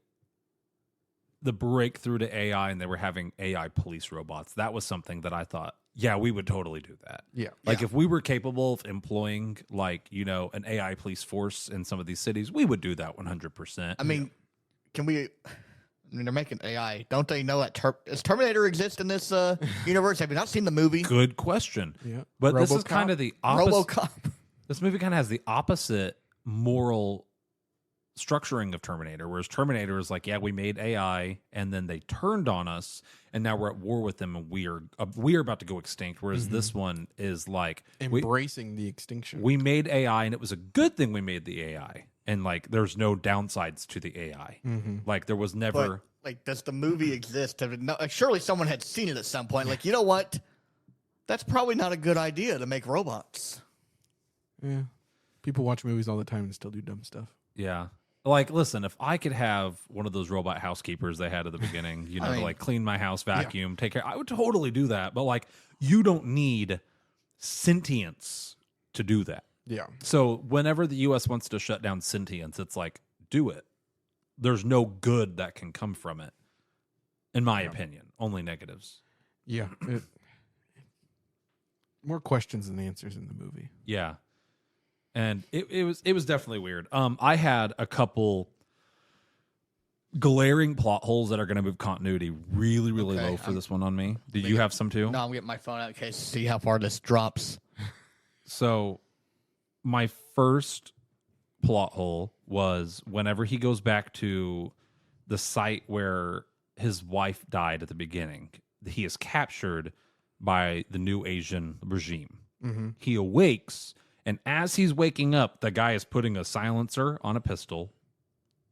the breakthrough to AI and they were having AI police robots, that was something that I thought, yeah, we would totally do that.
Yeah.
Like
Yeah.
if we were capable of employing like, an AI police force in some of these cities, we would do that 100%.
I mean, can we? I mean, they're making AI. Don't they know that does Terminator exist in this universe? Have you not seen the movie
Good question.
Yeah.
But this is
RoboCop?
kind of the opposite.
RoboCop?
This movie kind of has the opposite moral structuring of Terminator, whereas Terminator is like, yeah, we made AI and then they turned on us and now we're at war with them and we are about to go extinct. Whereas this one is like
Embracing the extinction.
we made AI and it was a good thing we made the AI. And like there's no downsides to the AI. Like there was never
But like, does the movie exist? Surely someone had seen it at some point. Like, you know what? That's probably not a good idea to make robots.
Yeah. People watch movies all the time and still do dumb stuff.
yeah. Like, listen, if I could have one of those robot housekeepers they had at the beginning,
I
to
mean-
like clean my house, vacuum, take care, I would totally do that. But like, you don't need sentience to do that.
Yeah.
So whenever the U.S. wants to shut down sentience, it's like, do it. There's no good that can come from it, in my opinion. Only negatives.
Yeah. More questions than answers in the movie.
Yeah. And it was definitely weird. I had a couple glaring plot holes that are going to move continuity really, really
Okay,
low for this one on me. Did you have some too?
No, I'm getting my phone out in case to see how far this drops.
So my first plot hole was whenever he goes back to the site where his wife died at the beginning, he is captured by the new Asian regime. He awakes And as he's waking up, the guy is putting a silencer on a pistol.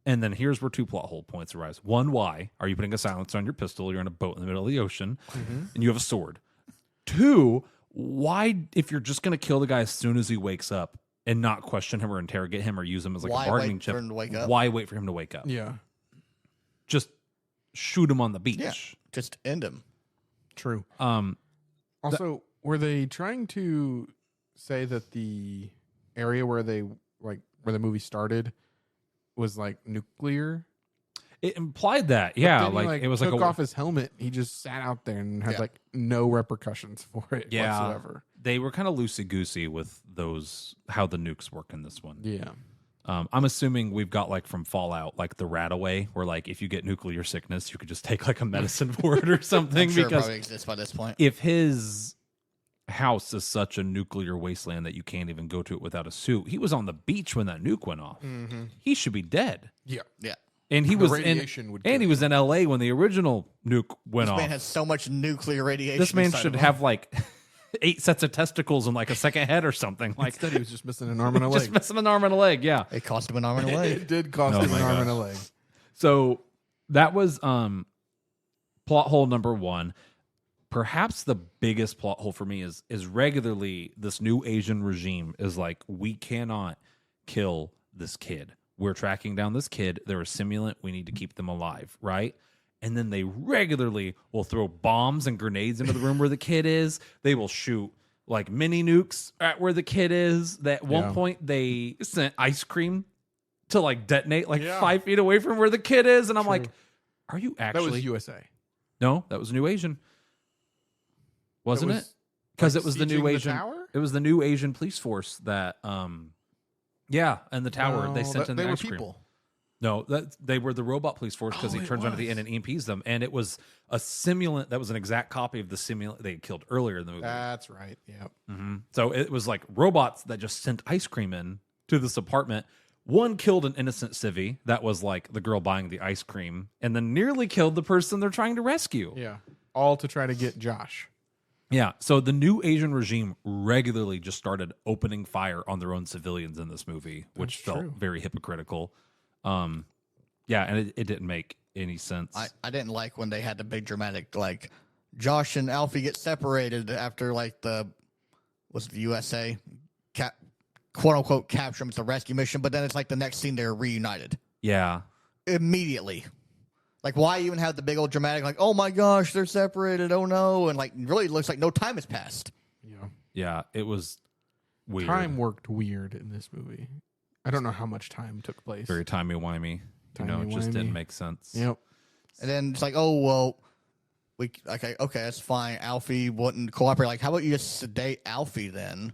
And then here's where 2 plot hole points arise. 1, why are you putting a silencer on your pistol? You're in a boat in the middle of the ocean and you have a sword. 2, why, if you're just going to kill the guy as soon as he wakes up and not question him or interrogate him or use him as like a bargaining chip, why wait for him to wake up?
Yeah.
Just shoot him on the beach.
Yeah, just end him.
True. Also, were they trying to say that the area where the movie started was like nuclear?
It implied that, yeah.
But then
Like
he,
it was
took
like
off his helmet. He just sat out there and had like no repercussions for it whatsoever.
They were kind of loosey goosey with how the nukes work in this one.
Yeah.
I'm assuming we've got like from Fallout, like the rat away, where like if you get nuclear sickness, you could just take like a medicine for it or something.
I'm sure
because
it probably exists by this point.
if his house is such a nuclear wasteland that you can't even go to it without a suit, he was on the beach when that nuke went off.
Mm-hmm.
He should be dead.
Yeah.
Yeah.
And he
The
was
radiation would kill
and he was in LA when the original nuke went
This
off.
man has so much nuclear radiation.
This man
inside
should
of him.
have like 8 sets of testicles and like a second head or something. Like
Instead, he was just missing an arm and a leg.
just missing an arm and a leg. Yeah.
It cost him an arm and a leg.
It did cost
Oh
him
my
an arm
gosh.
and a leg.
So that was plot hole number 1. Perhaps the biggest plot hole for me is regularly this new Asian regime is like, we cannot kill this kid. We're tracking down this kid. They're a simulant. We need to keep them alive, right? And then they regularly will throw bombs and grenades into the room where the kid is. They will shoot like mini nukes at where the kid is. That at one point they sent ice cream to like detonate like 5 feet away from where the kid is. And I'm like, are you actually?
That was USA.
No, that was New Asian. Wasn't
was,
it? Because
like,
it was the new
sieging the
Asian.
tower?
It was the new Asian police force that yeah, and the tower they sent in
they
the
were
ice cream.
people.
No, they were the robot police force because he turns around at the end and EMPs them, and it was a simulant that was an exact copy of the simulant they had killed earlier in the movie.
That's right. Yeah.
So it was like robots that just sent ice cream in to this apartment. One killed an innocent civvy that was like the girl buying the ice cream, and then nearly killed the person they're trying to rescue.
Yeah. All to try to get Josh.
Yeah, so the new Asian regime regularly just started opening fire on their own civilians in this movie, which felt very hypocritical. Yeah, and it didn't make any sense.
I didn't like when they had the big dramatic, like, Josh and Alfie get separated after, like, the USA, quote-unquote, capture them. It's a rescue mission, but then it's like the next scene they're reunited.
Yeah.
Immediately. Like, why even have the big old dramatic, like, oh my gosh, they're separated, oh no, and like, really looks like no time has passed.
Yeah.
Yeah, it was weird.
Time worked weird in this movie. I don't know how much time took place.
Very timey-wimey. It just didn't make sense.
Yep.
And then it's like, oh, well, okay, that's fine. Alfie wouldn't cooperate. Like, how about you just sedate Alfie then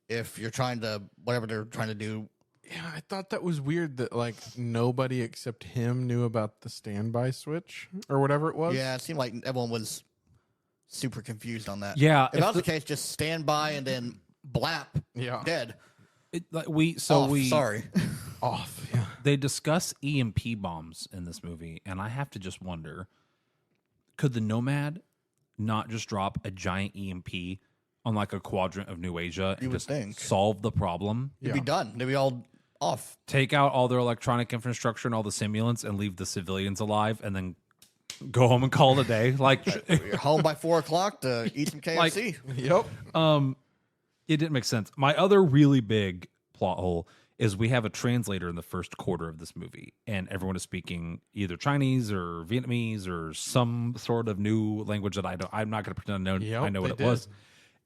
if you're trying to, whatever they're trying to do.
Yeah, I thought that was weird that like nobody except him knew about the standby switch or whatever it was.
Yeah, it seemed like everyone was super confused on that.
Yeah.
If that was the case, just stand by and then blap, dead. Sorry.
Off. Yeah.
They discuss EMP bombs in this movie, and I have to just wonder, could the Nomad not just drop a giant EMP on like a quadrant of New Asia and just solve the problem?
It'd be done. They'd be all off.
Take out all their electronic infrastructure and all the simulants and leave the civilians alive, and then go home and call it a day. Like
you're home by 4:00 to eat some KFC.
Yep.
It didn't make sense. My other really big plot hole is we have a translator in the first quarter of this movie, and everyone is speaking either Chinese or Vietnamese or some sort of new language that I'm not going to pretend I know what it was.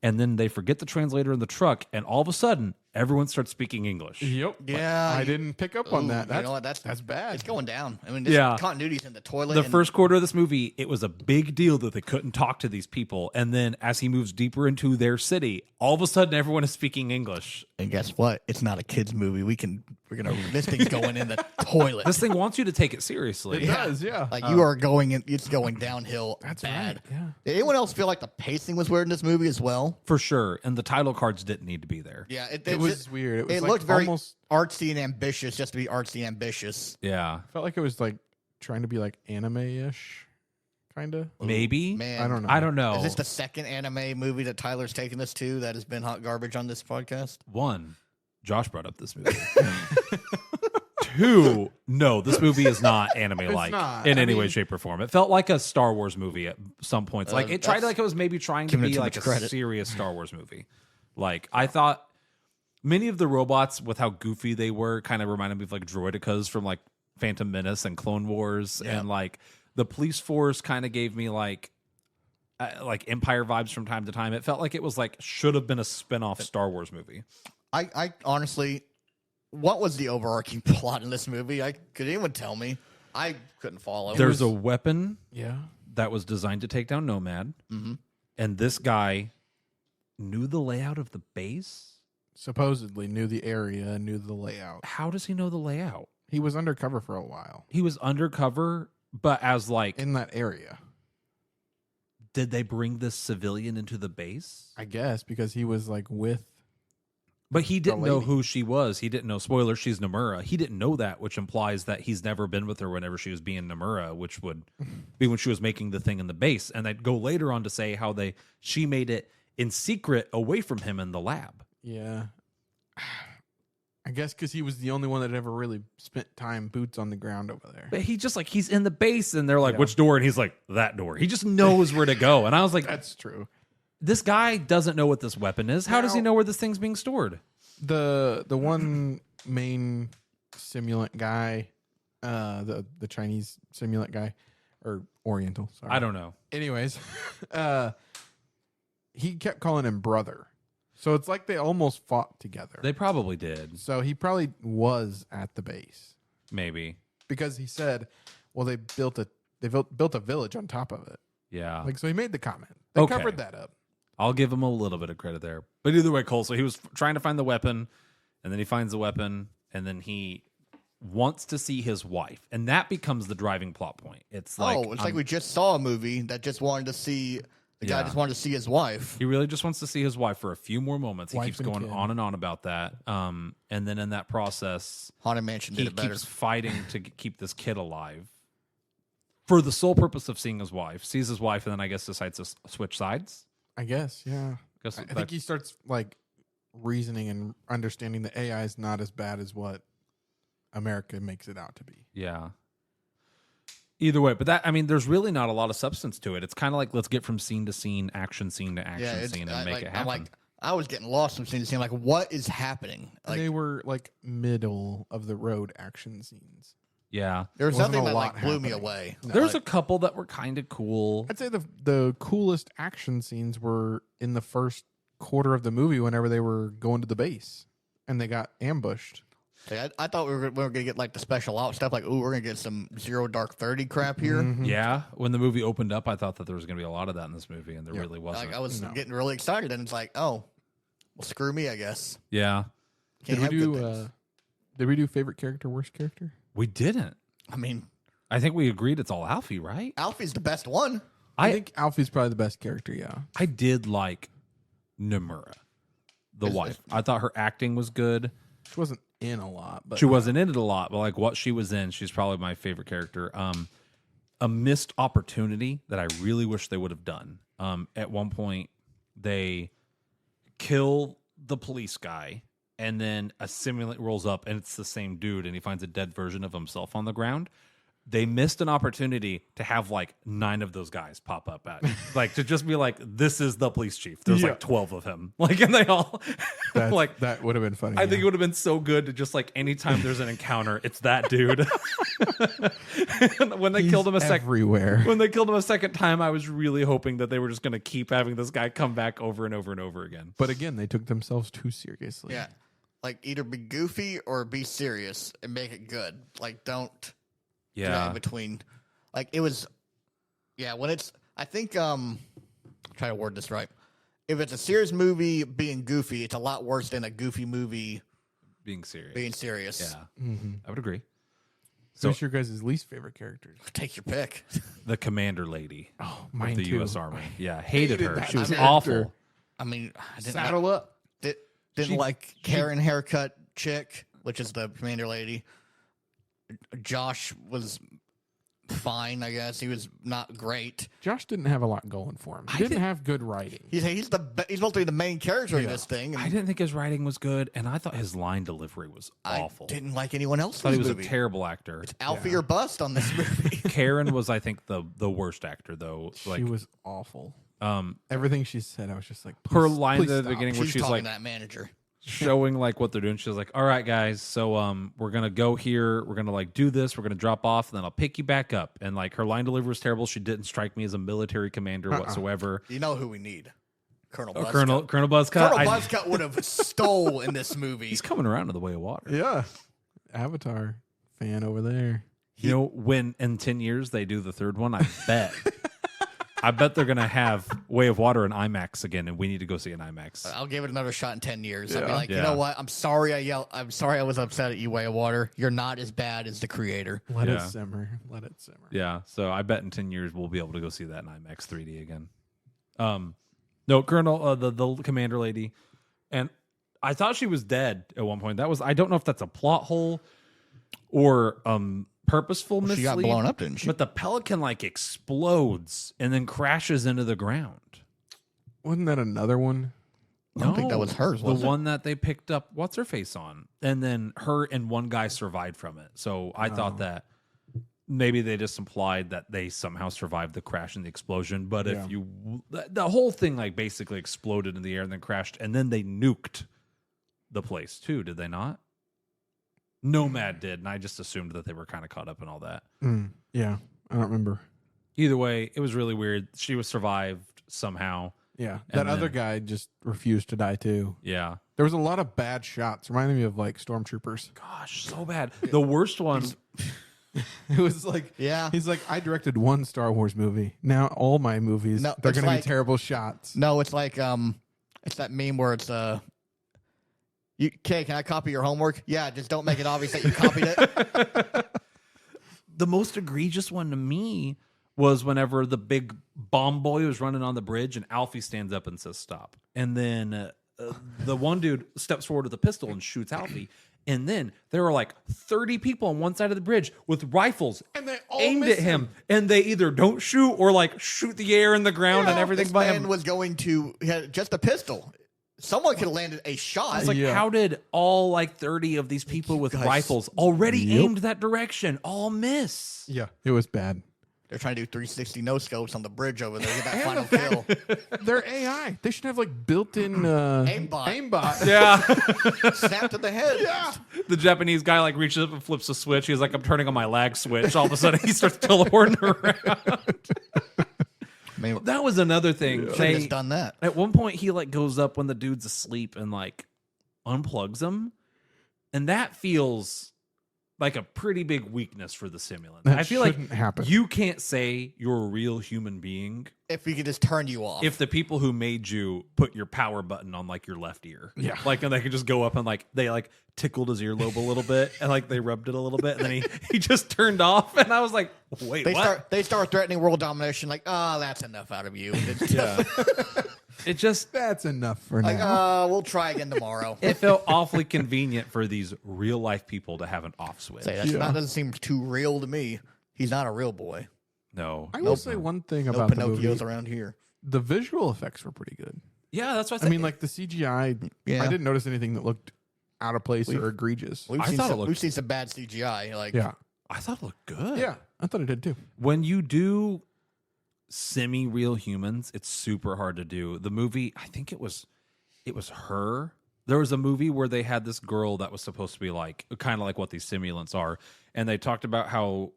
And then they forget the translator in the truck, and all of a sudden, everyone starts speaking English.
Yep.
Yeah.
I didn't pick up on that.
You know what? That's
bad.
It's going down. I mean, this continuity's in the toilet.
The first quarter of this movie, it was a big deal that they couldn't talk to these people. And then as he moves deeper into their city, all of a sudden, everyone is speaking English.
And guess what? It's not a kid's movie. This thing's going in the toilet.
This thing wants you to take it seriously.
It does, yeah.
Like you are going in, it's going downhill.
That's
bad.
right. Yeah.
Did anyone else feel like the pacing was weird in this movie as well?
For sure. And the title cards didn't need to be there.
Yeah,
It was weird.
It
like
looked very
almost
artsy and ambitious just to be artsy and ambitious.
Yeah.
felt like it was like trying to be like anime-ish, kind of.
Maybe.
Man,
I don't know.
Is this the second anime movie that Tyler's taken us to that has been hot garbage on this podcast?
One. Josh brought up this movie. Two, no, this movie is not anime-like
not.
in
I
any way,
mean-
shape, or form. It felt like a Star Wars movie at some points. Like it tried,
that's
like it was maybe trying to
giving it
be
too
like
much
a
credit.
serious Star Wars movie. Like I thought many of the robots, with how goofy they were, kind of reminded me of like droidicas from like Phantom Menace and Clone Wars,
Yeah.
and like the police force kind of gave me like Empire vibes from time to time. It felt like it was like should have been a spin-off Star Wars movie.
I honestly, what was the overarching plot in this movie? Could anyone tell me? I couldn't follow.
There's a weapon
Yeah.
that was designed to take down Nomad,
Mm-hmm.
and this guy knew the layout of the base.
Supposedly knew the area, knew the layout.
How does he know the layout?
He was undercover for a while
He was undercover, but as like,
in that area,
did they bring this civilian into the base?
I guess, because he was like with.
But he didn't know
lady.
who she was. He didn't know. Spoiler: she's Nomura. He didn't know that, which implies that he's never been with her whenever she was being Nomura, which would be when she was making the thing in the base. And they'd go later on to say how she made it in secret away from him in the lab.
Yeah. I guess because he was the only one that ever really spent time boots on the ground over there.
But he just like he's in the base, and they're like,
Yeah.
"Which door?" And he's like, "That door." He just knows where to go. And I was like,
That's true.
"This guy doesn't know what this weapon is. How does he
Now-
know where this thing's being stored?"
The one main simulant guy, the Chinese simulant guy, or Oriental. Sorry,
I don't know.
Anyways, he kept calling him brother, so it's like they almost fought together.
They probably did,
So he probably was at the base
maybe.
because he said, "Well, they built a village on top of it."
Yeah.
Like, so he made the comment. They
Okay.
covered that up.
I'll give him a little bit of credit there. But either way, Cole, so he was trying to find the weapon, and then he finds the weapon, and then he wants to see his wife. And that becomes the driving plot point. It's like,
it's like we just saw a movie that just wanted to see the guy
Yeah.
just wanted to see his wife.
he really just wants to see his wife for a few more moments. He
Wife
keeps
and
going
kid.
on and on about that. And then in that process,
Haunted Mansion
he
did it better.
keeps fighting to keep this kid alive for the sole purpose of seeing his wife. Sees his wife, and then I guess decides to switch sides.
I guess, yeah.
Guess
I think he starts like reasoning and understanding that AI is not as bad as what America makes it out to be.
Yeah. Either way, but there's really not a lot of substance to it. It's kind of like let's get from scene to scene, action scene to action
it's-
scene, and make it
I'm
happen.
I was getting lost from scene to scene. Like, what is happening?
And
Like,
they were like middle of the road action scenes.
Yeah,
there was
wasn't
nothing
a
that like
lot
blew me
happening.
away.
No.
there's a couple that were kind of cool.
I'd say the coolest action scenes were in the first quarter of the movie whenever they were going to the base and they got ambushed.
I thought we were gonna get like the special out stuff. Like, ooh, we're gonna get some Zero Dark 30 crap here.
Mhm.
Yeah, when the movie opened up, I thought that there was going to be a lot of that in this movie, and there
Yeah.
really wasn't.
Like, I was
No.
getting really excited, and it's like, oh, well, screw me, I guess.
Yeah,
Can't
Did we
have
do
good things.
did we do favorite character, worst character?
we didn't.
I mean,
I think we agreed it's all Alfie, right?
Alfie's the best one.
I
I
think Alfie's probably the best character, yeah.
I did like Nomura, the wife. I thought her acting was good.
She wasn't in a lot, but
She wasn't in it a lot, but like what she was in, she's probably my favorite character. A missed opportunity that I really wish they would have done. At one point, they kill the police guy, and then a simulant rolls up, and it's the same dude, and he finds a dead version of himself on the ground. They missed an opportunity to have like 9 of those guys pop up at, like to just be like, "This is the police chief." There's
Yeah.
like 12 of him, like, and they all like
that would have been funny.
I think it would have been so good to just like anytime there's an encounter, it's that dude. And when they killed him a second,
everywhere.
when they killed him a second time, I was really hoping that they were just going to keep having this guy come back over and over and over again.
But again, they took themselves too seriously.
Yeah, like either be goofy or be serious and make it good. Like, don't do that
Yeah,
in between. Like, it was, yeah. When it's, I think, try to word this right. If it's a serious movie being goofy, it's a lot worse than a goofy movie
being serious.
being serious.
Yeah,
Mm-hmm.
I would agree.
So,
So-
who's your guys' least favorite characters?
Take your pick.
The commander lady
Oh,
of
mine
the
too.
U.S. Army. Yeah, hated her.
that
She was
character.
awful.
I mean, I didn't
Saddle up.
didn't
She-
like Karen haircut chick, which is the commander lady. Josh was fine, I guess. He was not great.
Josh didn't have a lot going for him. He didn't have good writing.
He's supposed to be the main character in this thing.
I didn't think his writing was good, and I thought his line delivery was awful.
I didn't like anyone else.
I thought he was a terrible actor.
It's Alfie or bust on this movie.
Karen was, I think, the worst actor though.
She was awful. Everything she said, I was just like,
her line
please
at the
stop.
beginning where
She's
she's
talking
like
to that manager.
showing like what they're doing. She's like, "All right, guys, so we're gonna go here. We're gonna like do this. We're gonna drop off, and then I'll pick you back up." And like her line delivery was terrible. She didn't strike me as a military commander whatsoever.
You know who we need? Colonel Buzzcut.
Colonel Buzzcut.
Colonel Buzzcut would have stole in this movie.
He's coming around to the Way of Water.
Yeah. Avatar fan over there.
You know, when in 10 years they do the third one, I bet. I bet they're gonna have Way of Water in IMAX again, and we need to go see an IMAX.
I'll give it another shot in 10 years. I'll be
Yeah.
like, you know what? I'm sorry I'm sorry I was upset at you, Way of Water. You're not as bad as the creator.
Let it
Yeah.
simmer. Let it simmer.
Yeah, so I bet in 10 years we'll be able to go see that in IMAX 3D again. No, Colonel, the commander lady, and I thought she was dead at one point. I don't know if that's a plot hole or purposeful mislead.
She got blown up, didn't she?
But the Pelican like explodes and then crashes into the ground.
Wasn't that another one?
I don't think that was hers,
The
was it?
one that they picked up, what's her face on, and then her and one guy survived from it. So I thought that maybe they just implied that they somehow survived the crash and the explosion. But if the whole thing like basically exploded in the air and then crashed, and then they nuked the place too, did they not? Nomad did, and I just assumed that they were kind of caught up in all that.
Yeah. I don't remember.
Either way, it was really weird. She was survived somehow.
Yeah.
And
That other
then-
guy just refused to die too.
Yeah.
There was a lot of bad shots. Reminded me of like stormtroopers.
Gosh, so bad. The worst one.
It was like,
Yeah.
he's like, I directed one Star Wars movie. Now all my movies,
No,
they're
it's
going to
like-
be terrible shots.
No, it's like it's that meme where it's can I copy your homework? Yeah, just don't make it obvious that you copied it.
The most egregious one to me was whenever the big bomb boy was running on the bridge and Alfie stands up and says stop. And then the one dude steps forward with a pistol and shoots Alfie. And then there were like 30 people on one side of the bridge with rifles
And they all
aimed
miss
at him. And they either don't shoot or like shoot the air and the ground and everything
This
by
man
him.
was going to he had just a pistol. Someone could have landed a shot.
I was like, how did all like 30 of these people with rifles already aimed that direction all miss?
Yeah. It was bad.
They're trying to do 360 no scopes on the bridge over there. Get that
And
final
the fact-
kill.
They're AI. They should have like built-in
Aimbot.
aimbot.
Yeah.
Snap to the head.
Yeah.
The Japanese guy like reaches up and flips a switch. He's like, I'm turning on my lag switch. All of a sudden he starts teleporting around.
Maybe
That was another thing.
should have
They-
just done that.
at one point he like goes up when the dude's asleep and like unplugs him. And that feels like a pretty big weakness for the simulant.
That
I feel like
shouldn't happen.
you can't say you're a real human being
If we could just turn you off.
if the people who made you put your power button on like your left ear.
Yeah.
Like, and they could just go up and like they like tickled his earlobe a little bit and like they rubbed it a little bit and then he just turned off and I was like, wait, what?
they start threatening world domination. Like, that's enough out of you. It's just,
It just
That's enough for
like,
now.
we'll try again tomorrow.
it felt awfully convenient for these real life people to have an off switch.
Say, doesn't seem too real to me. He's not a real boy.
No.
I will say one thing
No
about the movie.
Pinocchios around here.
The visual effects were pretty good.
Yeah, that's what I
I mean, like the CGI,
Yeah.
I didn't notice anything that looked out of place or egregious.
We've
I
seen
thought it
some,
looked-
we've seen some bad CGI. Like,
Yeah.
I thought it looked good.
Yeah. I thought it did too.
When you do semi-real humans, it's super hard to do. The movie, I think it was Her. There was a movie where they had this girl that was supposed to be like kind of like what these simulants are, and they talked about how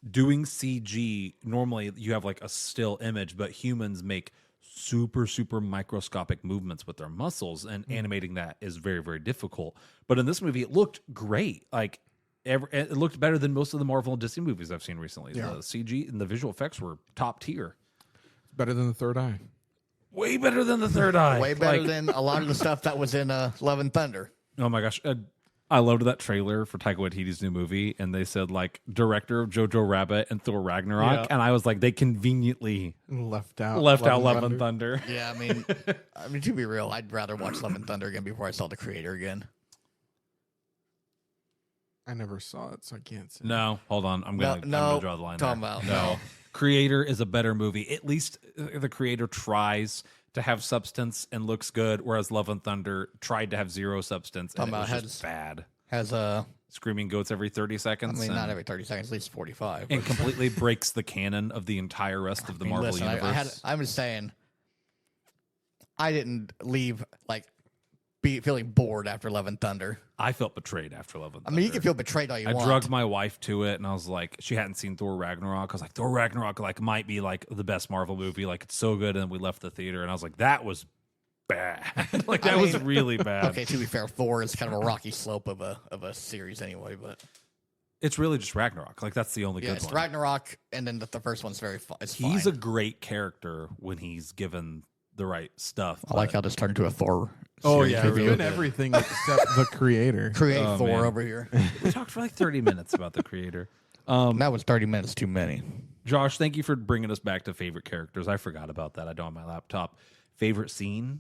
doing CG normally you have like a still image, but humans make super microscopic movements with their muscles, and animating that is very, very difficult. But in this movie, it looked great. Like it looked better than most of the Marvel and Disney movies I've seen recently.
Yeah.
The CG and the visual effects were top tier.
It's better than The Third Eye.
Way better than The Third Eye.
way better
Like,
than a lot of the stuff that was in Love and Thunder.
oh my gosh. I loved that trailer for Taika Waititi's new movie, and they said like director of Jojo Rabbit and Thor Ragnarok,
Yeah.
and I was like, they conveniently
Left out
Love and Thunder.
Yeah, I mean, to be real, I'd rather watch Love and Thunder again before I saw the creator again.
I never saw it, so I can't say.
No, hold on. I'm gonna draw the line.
Talking
there.
about
no. Creator is a better movie. At least the Creator tries to have substance and looks good, whereas Love and Thunder tried to have zero substance and it was just bad.
Has a
Screaming goats every 30 seconds.
I mean, not every 30 seconds, at least 45.
And completely breaks the canon of the entire rest of the Marvel universe.
I'm just saying, I didn't leave feeling bored after Love and Thunder.
I felt betrayed after Love and Thunder.
I mean, you can feel betrayed all you want.
I drugged my wife to it, and I was like, she hadn't seen Thor Ragnarok. I was like, Thor Ragnarok might be the best Marvel movie. It's so good. And then we left the theater, and I was like, that was bad. That was really bad.
Okay, to be fair, Thor is kind of a rocky slope of a series anyway, but
it's really just Ragnarok. That's the only good
it's
one.
Ragnarok, and then the first one's very fun.
He's a great character when he's given the right stuff.
I like how this turned into a Thor.
Oh
series.
yeah,
really
even
did.
everything except the Creator.
Create
Oh,
Thor
man.
over here.
We talked for 30 minutes about the Creator.
That was 30 minutes too many.
Josh, thank you for bringing us back to favorite characters. I forgot about that. I don't have my laptop. Favorite scene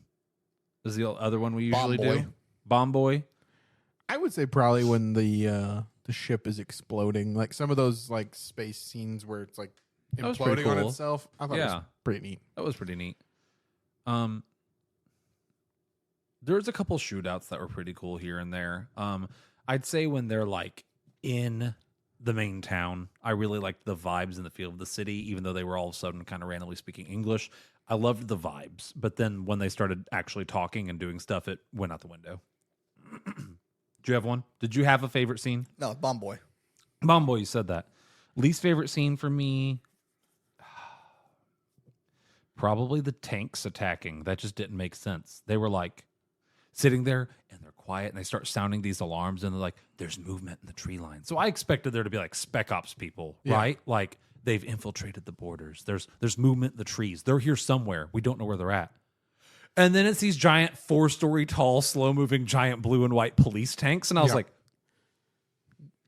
is the other one we usually do. Bomb Boy.
I would say probably when the ship is exploding, some of those space scenes where it's
was pretty
imploding on
cool.
itself. I thought it was pretty neat.
That was pretty neat. There's a couple shootouts that were pretty cool here and there. I'd say when they're in the main town, I really liked the vibes and the feel of the city, even though they were all of a sudden kind of randomly speaking English. I loved the vibes, but then when they started actually talking and doing stuff, it went out the window. Do you have one? Did you have a favorite scene?
No, Bomb Boy.
Bomb Boy, you said that. Least favorite scene for me, probably the tanks attacking. That just didn't make sense. They were sitting there and they're quiet and they start sounding these alarms and they're like, there's movement in the tree line. So I expected there to be spec ops people, right? They've infiltrated the borders. There's movement in the trees. They're here somewhere. We don't know where they're at. And then it's these giant 4-story tall, slow moving giant blue and white police tanks. And I was like,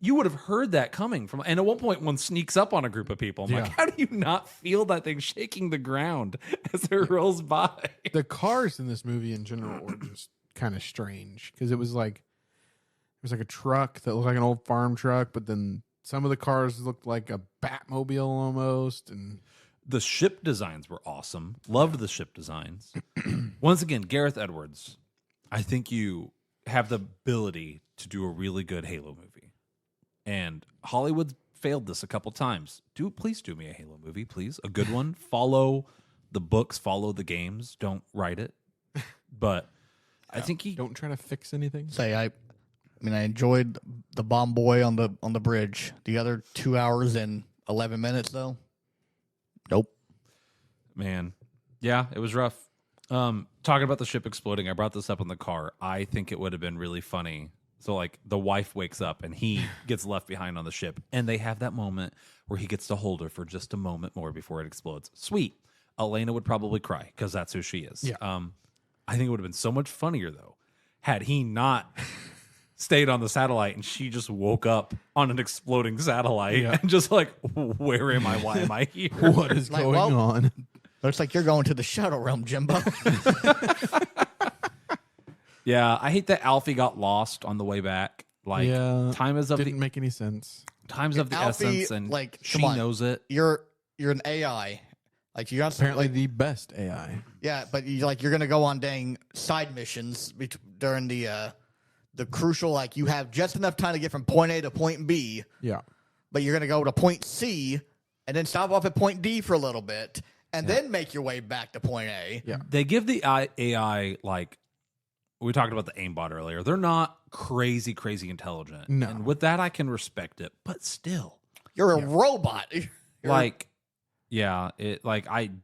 you would have heard that coming from. And at one point, one sneaks up on a group of people. I'm like, how do you not feel that thing shaking the ground as it rolls by?
The cars in this movie in general were just kind of strange because it was a truck that looked like an old farm truck, but then some of the cars looked like a Batmobile almost. And
the ship designs were awesome. Loved the ship designs. Once again, Gareth Edwards, I think you have the ability to do a really good Halo movie. And Hollywood's failed this a couple times. Please do me a Halo movie, please. A good one. Follow the books, follow the games. Don't write it. But I think
don't try to fix anything.
I enjoyed the Bomb Boy on the bridge. The other 2 hours and 11 minutes though. Nope.
Man. Yeah, it was rough. Talking about the ship exploding, I brought this up in the car. I think it would have been really funny. So the wife wakes up and he gets left behind on the ship and they have that moment where he gets to hold her for just a moment more before it explodes. Sweet. Elena would probably cry because that's who she is.
Yeah.
I think it would have been so much funnier though had he not stayed on the satellite and she just woke up on an exploding satellite and just where am I? Why am I here?
What is going on?
Looks like you're going to the Shadow Realm, Jimbo.
Yeah, I hate that Alfie got lost on the way back. Time is of
didn't make any sense.
Time's of the
Alfie,
essence, and she
come on.
knows it.
You're an AI. You got
Apparently the best AI.
Yeah, but you're gonna go on dang side missions during the crucial. You have just enough time to get from point A to point B.
Yeah.
But you're gonna go to point C and then stop off at point D for a little bit and then make your way back to point A.
Yeah.
They give the AI we talked about the aimbot earlier. They're not crazy intelligent.
No.
And with that, I can respect it. But still,
You're a robot.
I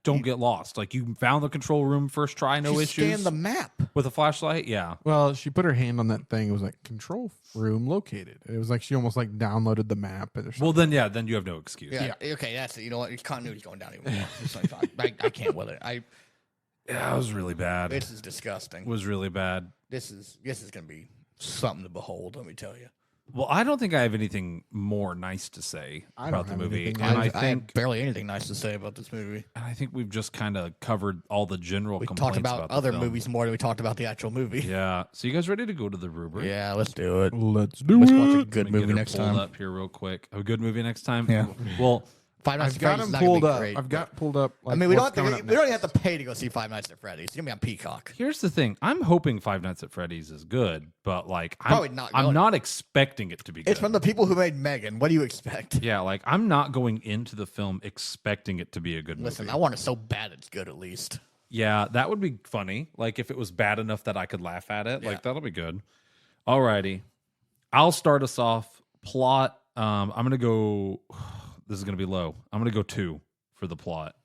don't get lost. You found the control room first try, no issues.
Scan the map
with a flashlight. Yeah.
Well, she put her hand on that thing. It was control room located. It was she almost downloaded the map or something.
Well, then you have no excuse.
Yeah. Okay, that's it. You know what? Continuity's going down even more. I can't with it.
Yeah, it was really bad.
This is disgusting.
It was really bad.
This is gonna be something to behold. Let me tell you.
Well, I don't think I have anything more nice to say
I
about
don't
the
have
movie.
anything
And
nice.
I have barely anything nice to say about this movie.
I think we've just kind of covered all the general
We
complaints
talked about
the
other
film.
movies more than we talked about the actual movie.
Yeah. So you guys ready to go to the rubric?
Yeah, let's do it.
Let's do
Let's
it.
watch a
Let
good
me get
movie
her
next
pulled
time.
up here real quick. A good movie next time?
Yeah.
Well,
Five Nights
I've
at
got
Freddy's
them
is not gonna
pulled
be
up.
great.
I've got pulled up. Like,
I mean, we don't
what's
have to.
coming up
We don't even
next.
have to pay to go see Five Nights at Freddy's. It's gonna be on Peacock.
here's the thing. I'm hoping Five Nights at Freddy's is good, but like
Probably not
I'm
good.
not expecting it to be good.
It's from the people who made Megan. What do you expect?
Yeah, like I'm not going into the film expecting it to be a good movie.
Listen, I want it so bad it's good at least.
Yeah, that would be funny. Like if it was bad enough that I could laugh at it,
Yeah.
like that'll be good. Alrighty. I'll start us off. Plot. I'm gonna go this is gonna be low. I'm gonna go 2 for the plot.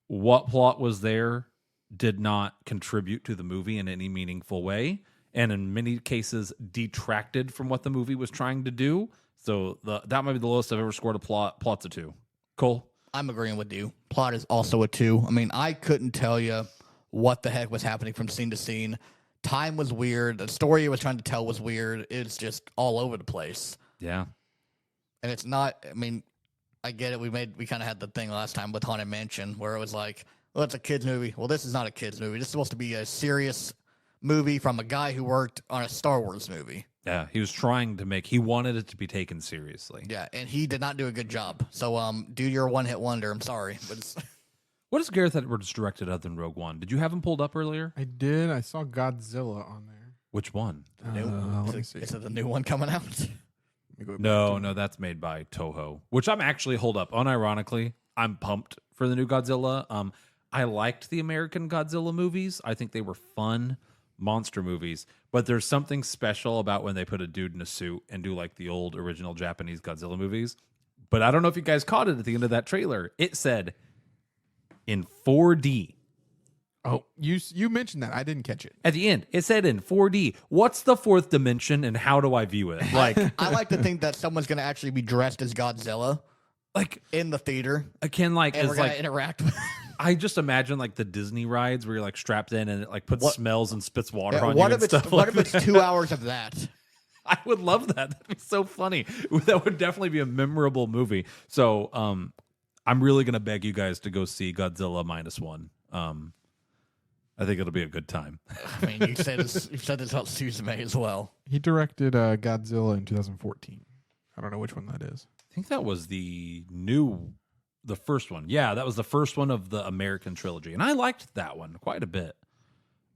What plot was there did not contribute to the movie in any meaningful way, and in many cases detracted from what the movie was trying to do. So that might be the lowest I've ever scored a plot. Plot's a 2. Cole?
I'm agreeing with you. Plot is also a 2. I mean, I couldn't tell you what the heck was happening from scene to scene. Time was weird. The story it was trying to tell was weird. It's just all over the place.
Yeah.
And it's not, I mean, I get it. We kind of had the thing last time with Haunted Mansion where it was like, well, it's a kid's movie. Well, this is not a kid's movie. This is supposed to be a serious movie from a guy who worked on a Star Wars movie.
Yeah. He was trying to he wanted it to be taken seriously.
Yeah, and he did not do a good job. So, dude, you're a one-hit wonder. I'm sorry, but it's
What has Gareth Edwards directed other than Rogue One? Did you have him pulled up earlier?
I did. I saw Godzilla on there.
Which one?
new.
Let me see.
Is it the new one coming out?
Let me go back
No,
to-
no, that's made by Toho. Which I'm actually hold up. Unironically, I'm pumped for the new Godzilla. I liked the American Godzilla movies. I think they were fun monster movies. But there's something special about when they put a dude in a suit and do like the old original Japanese Godzilla movies. But I don't know if you guys caught it at the end of that trailer. It said in 4D.
Oh, you mentioned that. I didn't catch it.
At the end, it said in 4D. What's the fourth dimension and how do I view it? Like,
I like to think that someone's going to actually be dressed as Godzilla
like
in the theater,
akin like
and
as
we're going
like
to interact with.
I just imagine like the Disney rides where you're like strapped in and it like puts smells and spits water on
what
you
if
and
it's
stuff
what
like
if it's
that.
2 hours of that?
I would love that. That'd be so funny. That would definitely be a memorable movie. So I'm really gonna beg you guys to go see Godzilla -1. I think it'll be a good time.
I mean, you said this about Suzume as well.
He directed Godzilla in 2014. I don't know which one that is.
I think that was the first one. Yeah, that was the first one of the American trilogy. And I liked that one quite a bit.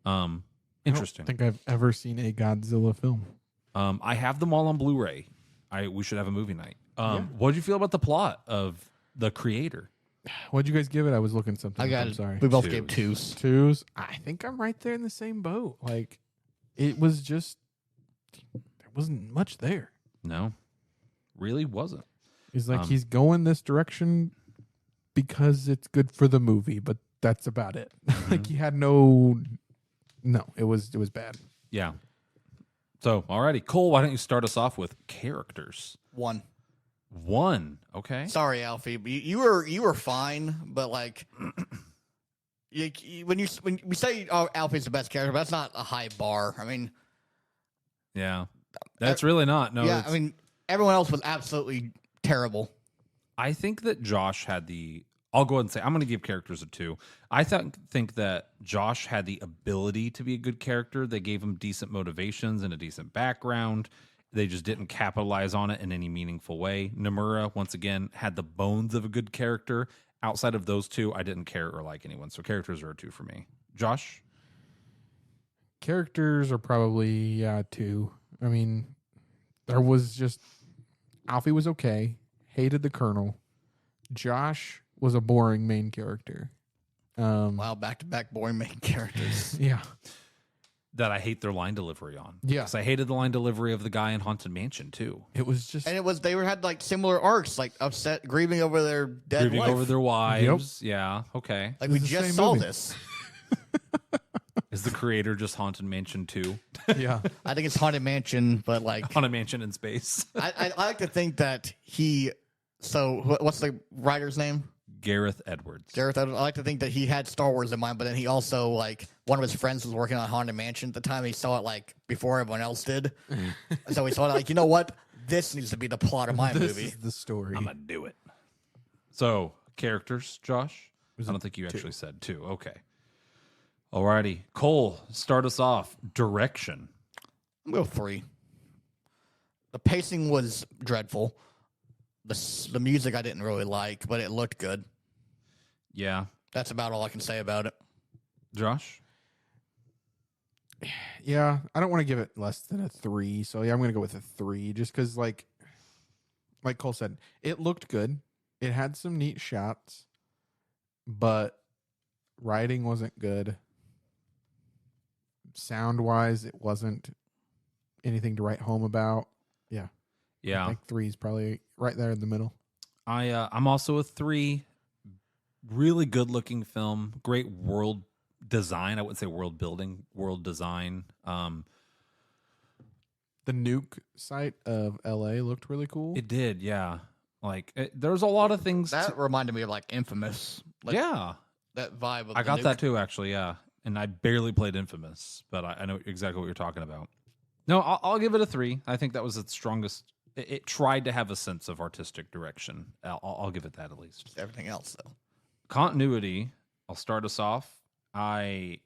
Interesting.
I don't think I've ever seen a Godzilla film.
I have them all on Blu-ray. We should have a movie night.
Yeah.
What did you feel about the plot of The Creator?
What'd you guys give it? I was looking something.
I got
I'm
it.
sorry.
We both
2s.
gave 2s.
2s. I think I'm right there in the same boat. Like, it was just there wasn't much there.
No, really wasn't.
He's like he's going this direction because it's good for the movie, but that's about it. Like he had no. It was bad.
Yeah. So, alrighty, Cole. Why don't you start us off with characters?
1.
1. Okay.
Sorry, Alfie. But you were fine, but like, when we say Alfie's the best character, but that's not a high bar. I mean,
Yeah. That's really not. No.
yeah.
it's-
I mean, everyone else was absolutely terrible.
I think that Josh had the. I'll go ahead and say I'm going to give characters a 2. I think that Josh had the ability to be a good character. They gave him decent motivations and a decent background. They just didn't capitalize on it in any meaningful way. Nomura, once again, had the bones of a good character. Outside of those 2, I didn't care or like anyone. So characters are a 2 for me. Josh?
Characters are probably 2. I mean, there was just Alfie was okay. Hated the Colonel. Josh was a boring main character.
Wow, back-to-back boring main characters.
Yeah.
That I hate their line delivery on.
Yeah.
Because I hated the line delivery of the guy in Haunted Mansion, too.
It was just
And they had like similar arcs, like upset, grieving over their dead
Grieving
wife.
over their wives. Yeah. Okay.
Like we
It's the
just
same
saw
movie.
this.
Is the creator just Haunted Mansion 2?
yeah.
I think it's Haunted Mansion, but like
Haunted Mansion in space.
I like to think that he. So what's the writer's name?
Gareth Edwards.
Gareth, I like to think that he had Star Wars in mind, but then he also, like, one of his friends was working on Haunted Mansion at the time. He saw it, like, before everyone else did. So he saw it, like, you know what? This needs to be the plot of my movie.
This is the story.
I'm going to do it. So, characters, Josh? I don't think you actually said 2. Okay. Alrighty. Cole, start us off. Direction.
I'm going to go 3. The pacing was dreadful. The music I didn't really like, but it looked good.
Yeah.
That's about all I can say about it.
Josh?
Yeah, I don't want to give it less than a 3. So yeah, I'm going to go with a 3 just because, like Cole said, it looked good. It had some neat shots, but writing wasn't good. Sound-wise, it wasn't anything to write home about. Yeah.
Yeah.
I think 3 is probably right there in the middle.
I'm also a 3. Really good looking film. Great world design. I wouldn't say world building, world design.
The nuke site of LA looked really cool.
It did, yeah. Like there's a lot of things.
That reminded me of, like, Infamous. Like,
yeah.
That vibe of
I
the
got
nuke.
that too, actually, yeah. And I barely played Infamous, but I know exactly what you're talking about. No, I'll give it a 3. I think that was its strongest. It tried to have a sense of artistic direction. I'll give it that at least.
Everything else, though.
Continuity. I'll start us off. I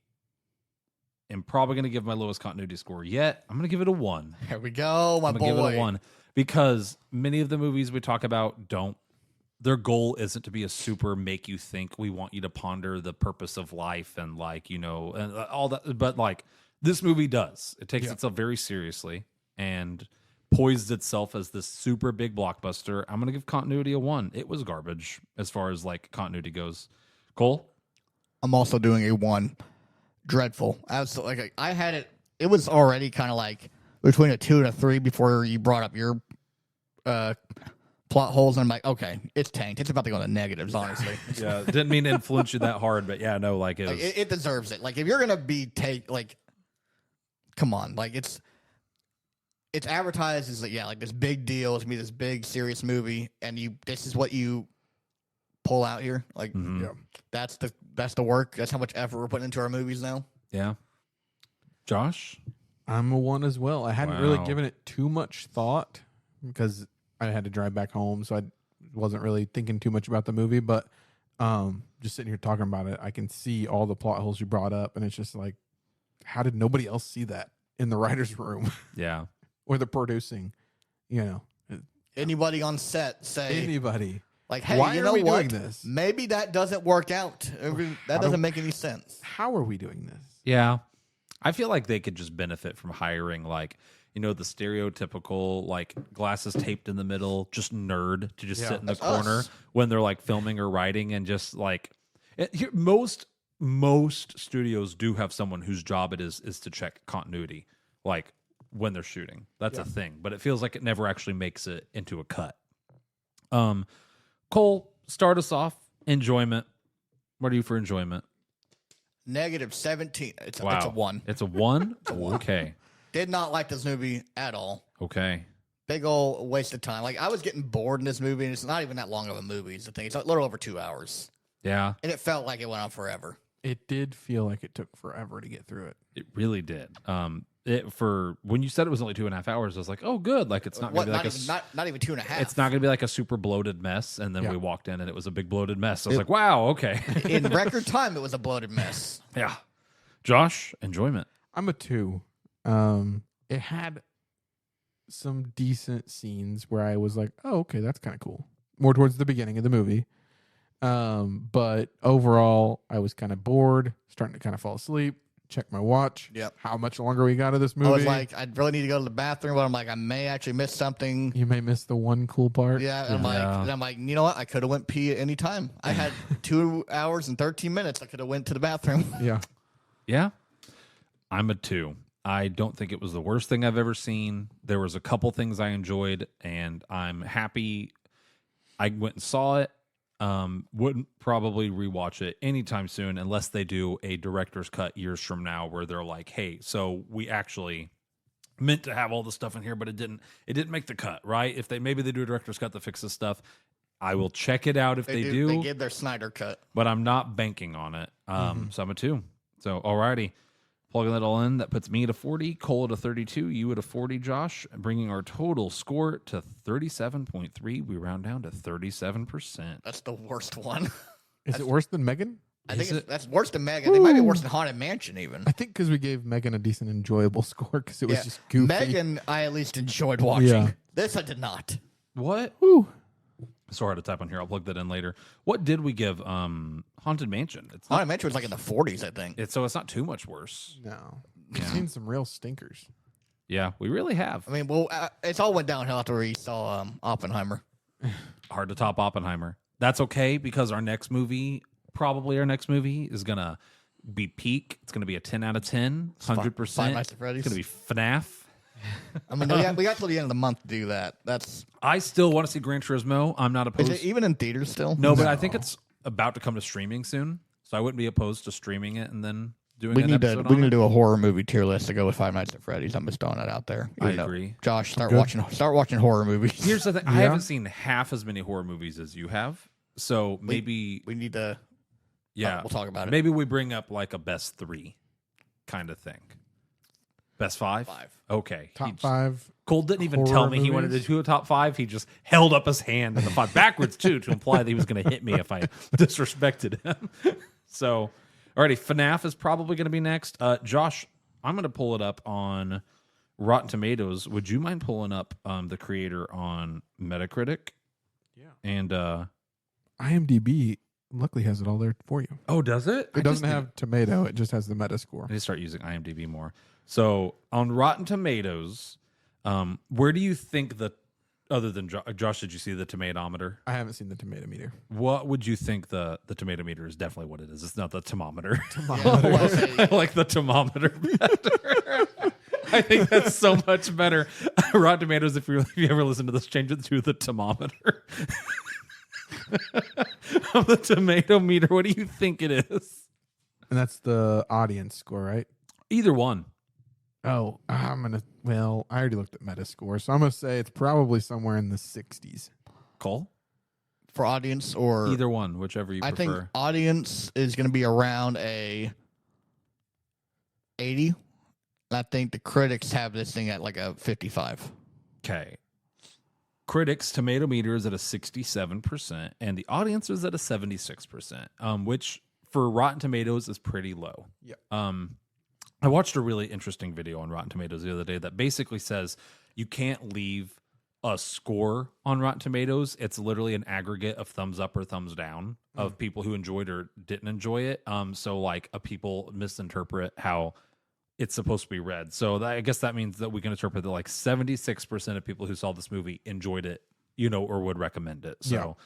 am probably going to give my lowest continuity score yet. I'm going to give it a 1.
Here we go, my
I'm
boy.
going to give it a 1 because many of the movies we talk about don't. Their goal isn't to be a super make you think. We want you to ponder the purpose of life and, like, and all that. But, like, this movie does. It takes itself very seriously and poised itself as this super big blockbuster. I'm going to give continuity a 1. It was garbage as far as, like, continuity goes. Cole?
I'm also doing a 1. Dreadful. Absolutely. Like, I had it. It was already kind of like between a 2 and a 3 before you brought up your plot holes. And I'm like, okay, it's tanked. It's about to go to negatives, honestly.
Yeah, didn't mean to influence you that hard, but yeah, no, like it was.
Like, it deserves it. Like, if you're gonna be come on, like it's advertised as, like, like this big deal. It's gonna be this big serious movie, and this is what you pull out here. Like, that's the work. That's how much effort we're putting into our movies now.
Yeah. Josh?
I'm a 1 as well. I hadn't really
Wow.
given it too much thought because I had to drive back home, so I wasn't really thinking too much about the movie. But just sitting here talking about it, I can see all the plot holes you brought up, and it's just like, how did nobody else see that in the writer's room
Yeah.
or the producing?
Anybody on set say,
Anybody.
like, hey,
Why
you
are
know
we
what?
doing this?
Maybe that doesn't work out. That doesn't make any sense.
How are we doing this?
Yeah. I feel like they could just benefit from hiring, like, the stereotypical, like, glasses taped in the middle, just nerd to just sit in the
That's
corner
us.
when they're, like, filming or writing, and just, like, most studios do have someone whose job it is to check continuity, like, when they're shooting. That's a thing, but it feels like it never actually makes it into a cut. Cole, start us off. Enjoyment. What are you for enjoyment?
-17. It's a 1.
It's a 1? Okay.
Did not like this movie at all.
Okay.
Big ol' waste of time. Like, I was getting bored in this movie, and it's not even that long of a movie. It's the thing. It's a little over 2 hours.
Yeah,
And it felt like it went on forever.
It did feel like it took forever to get through it.
it really did. For when you said it was only 2.5 hours, I was like, oh, good. Like, it's not going to be like
not even 2.5.
it's not going to be like a super bloated mess. And then
Yeah.
we walked in and it was a big bloated mess. I was like, wow, okay.
In record time, it was a bloated mess.
Yeah. Josh, enjoyment.
I'm a 2. It had some decent scenes where I was like, oh, okay, that's kind of cool. More towards the beginning of the movie. But overall, I was kind of bored, starting to kind of fall asleep. Check my watch.
Yep.
How much longer we got of this movie?
I was like, I really need to go to the bathroom, but I'm like, I may actually miss something.
You may miss the one cool part.
Yeah, and I'm like, you know what? I could have went pee at any time. I had 2 hours and 13 minutes. I could have went to the bathroom.
Yeah.
Yeah. I'm a 2. I don't think it was the worst thing I've ever seen. There was a couple things I enjoyed, and I'm happy I went and saw it. Wouldn't probably rewatch it anytime soon unless they do a director's cut years from now where they're like, hey, so we actually meant to have all the stuff in here, but it didn't make the cut, right? If maybe they do a director's cut that fixes stuff. I will check it out if they do.
They give their Snyder cut.
But I'm not banking on it. So I'm a 2. So, alrighty. Plugging that all in, that puts me at a 40, Cole at a 32, you at a 40, Josh, bringing our total score to 37.3. We round down to 37%.
That's the worst one.
Is it worse than Megan?
I think that's worse than Megan. It might be worse than Haunted Mansion, even.
I think because we gave Megan a decent, enjoyable score because it was just goofy.
Megan, I at least enjoyed watching.
Yeah.
This I did not.
What?
Woo.
So hard to type on here. I'll plug that in later. What did we give Haunted Mansion? It's not,
Haunted Mansion was like in the 40s, I think.
so it's not too much worse.
No. We've seen some real stinkers.
Yeah, we really have.
I mean, well, it's all went downhill after we saw Oppenheimer.
Hard to top Oppenheimer. That's okay because our next movie is going to be peak. It's going to be a 10 out of 10, 100%.
Five Nights at Freddy's.
It's going to be FNAF.
I mean, we got till the end of the month to do that.
I still want to see Gran Turismo. I'm not opposed.
Is it even in theaters still?
No, but I think it's about to come to streaming soon. So I wouldn't be opposed to streaming it and then doing an episode
we
on
need to
it.
do a horror movie tier list to go with Five Nights at Freddy's. I'm just throwing that out there.
I agree.
Josh, start watching horror movies.
Here's the thing. I haven't seen half as many horror movies as you have. So maybe
we need to.
yeah,
we'll talk about it.
Maybe we bring up like a best 3 kind of thing. Best 5?
5.
Okay.
Top 5.
Cole didn't even
horror
tell me he wanted to
movies?
do a top 5. He just held up his hand in the 5 backwards too to imply that he was going to hit me if I disrespected him. So, alrighty, FNAF is probably going to be next. Josh, I'm going to pull it up on Rotten Tomatoes. Would you mind pulling up the creator on Metacritic?
Yeah.
And
IMDb luckily has it all there for you.
oh, does it?
It doesn't have tomato. It just has the Metascore.
I need to start using IMDb more. So on Rotten Tomatoes, where do you think other than Josh, did you see the tomatometer?
I haven't seen the tomato meter.
What would you think the tomato meter is? Definitely what it is. It's not the thermometer.
Yeah,
I like the thermometer better. I think that's so much better. Rotten Tomatoes, if you ever listen to this, change it to the thermometer. Of the tomato meter, what do you think it is?
And that's the audience score, right?
Either one.
Oh, I already looked at Metascore, so I'm going to say it's probably somewhere in the 60s.
Cole?
For audience or
Either one, whichever you
I
prefer.
think audience is going to be around a 80. I think the critics have this thing at like a 55.
Okay. Critics' tomato meter is at a 67%, and the audience is at a 76%, which for Rotten Tomatoes is pretty low.
Yep.
I watched a really interesting video on Rotten Tomatoes the other day that basically says you can't leave a score on Rotten Tomatoes. It's literally an aggregate of thumbs up or thumbs down of people who enjoyed or didn't enjoy it. So like people misinterpret how it's supposed to be read. So I guess that means that we can interpret that like 76% of people who saw this movie enjoyed it, or would recommend it. So,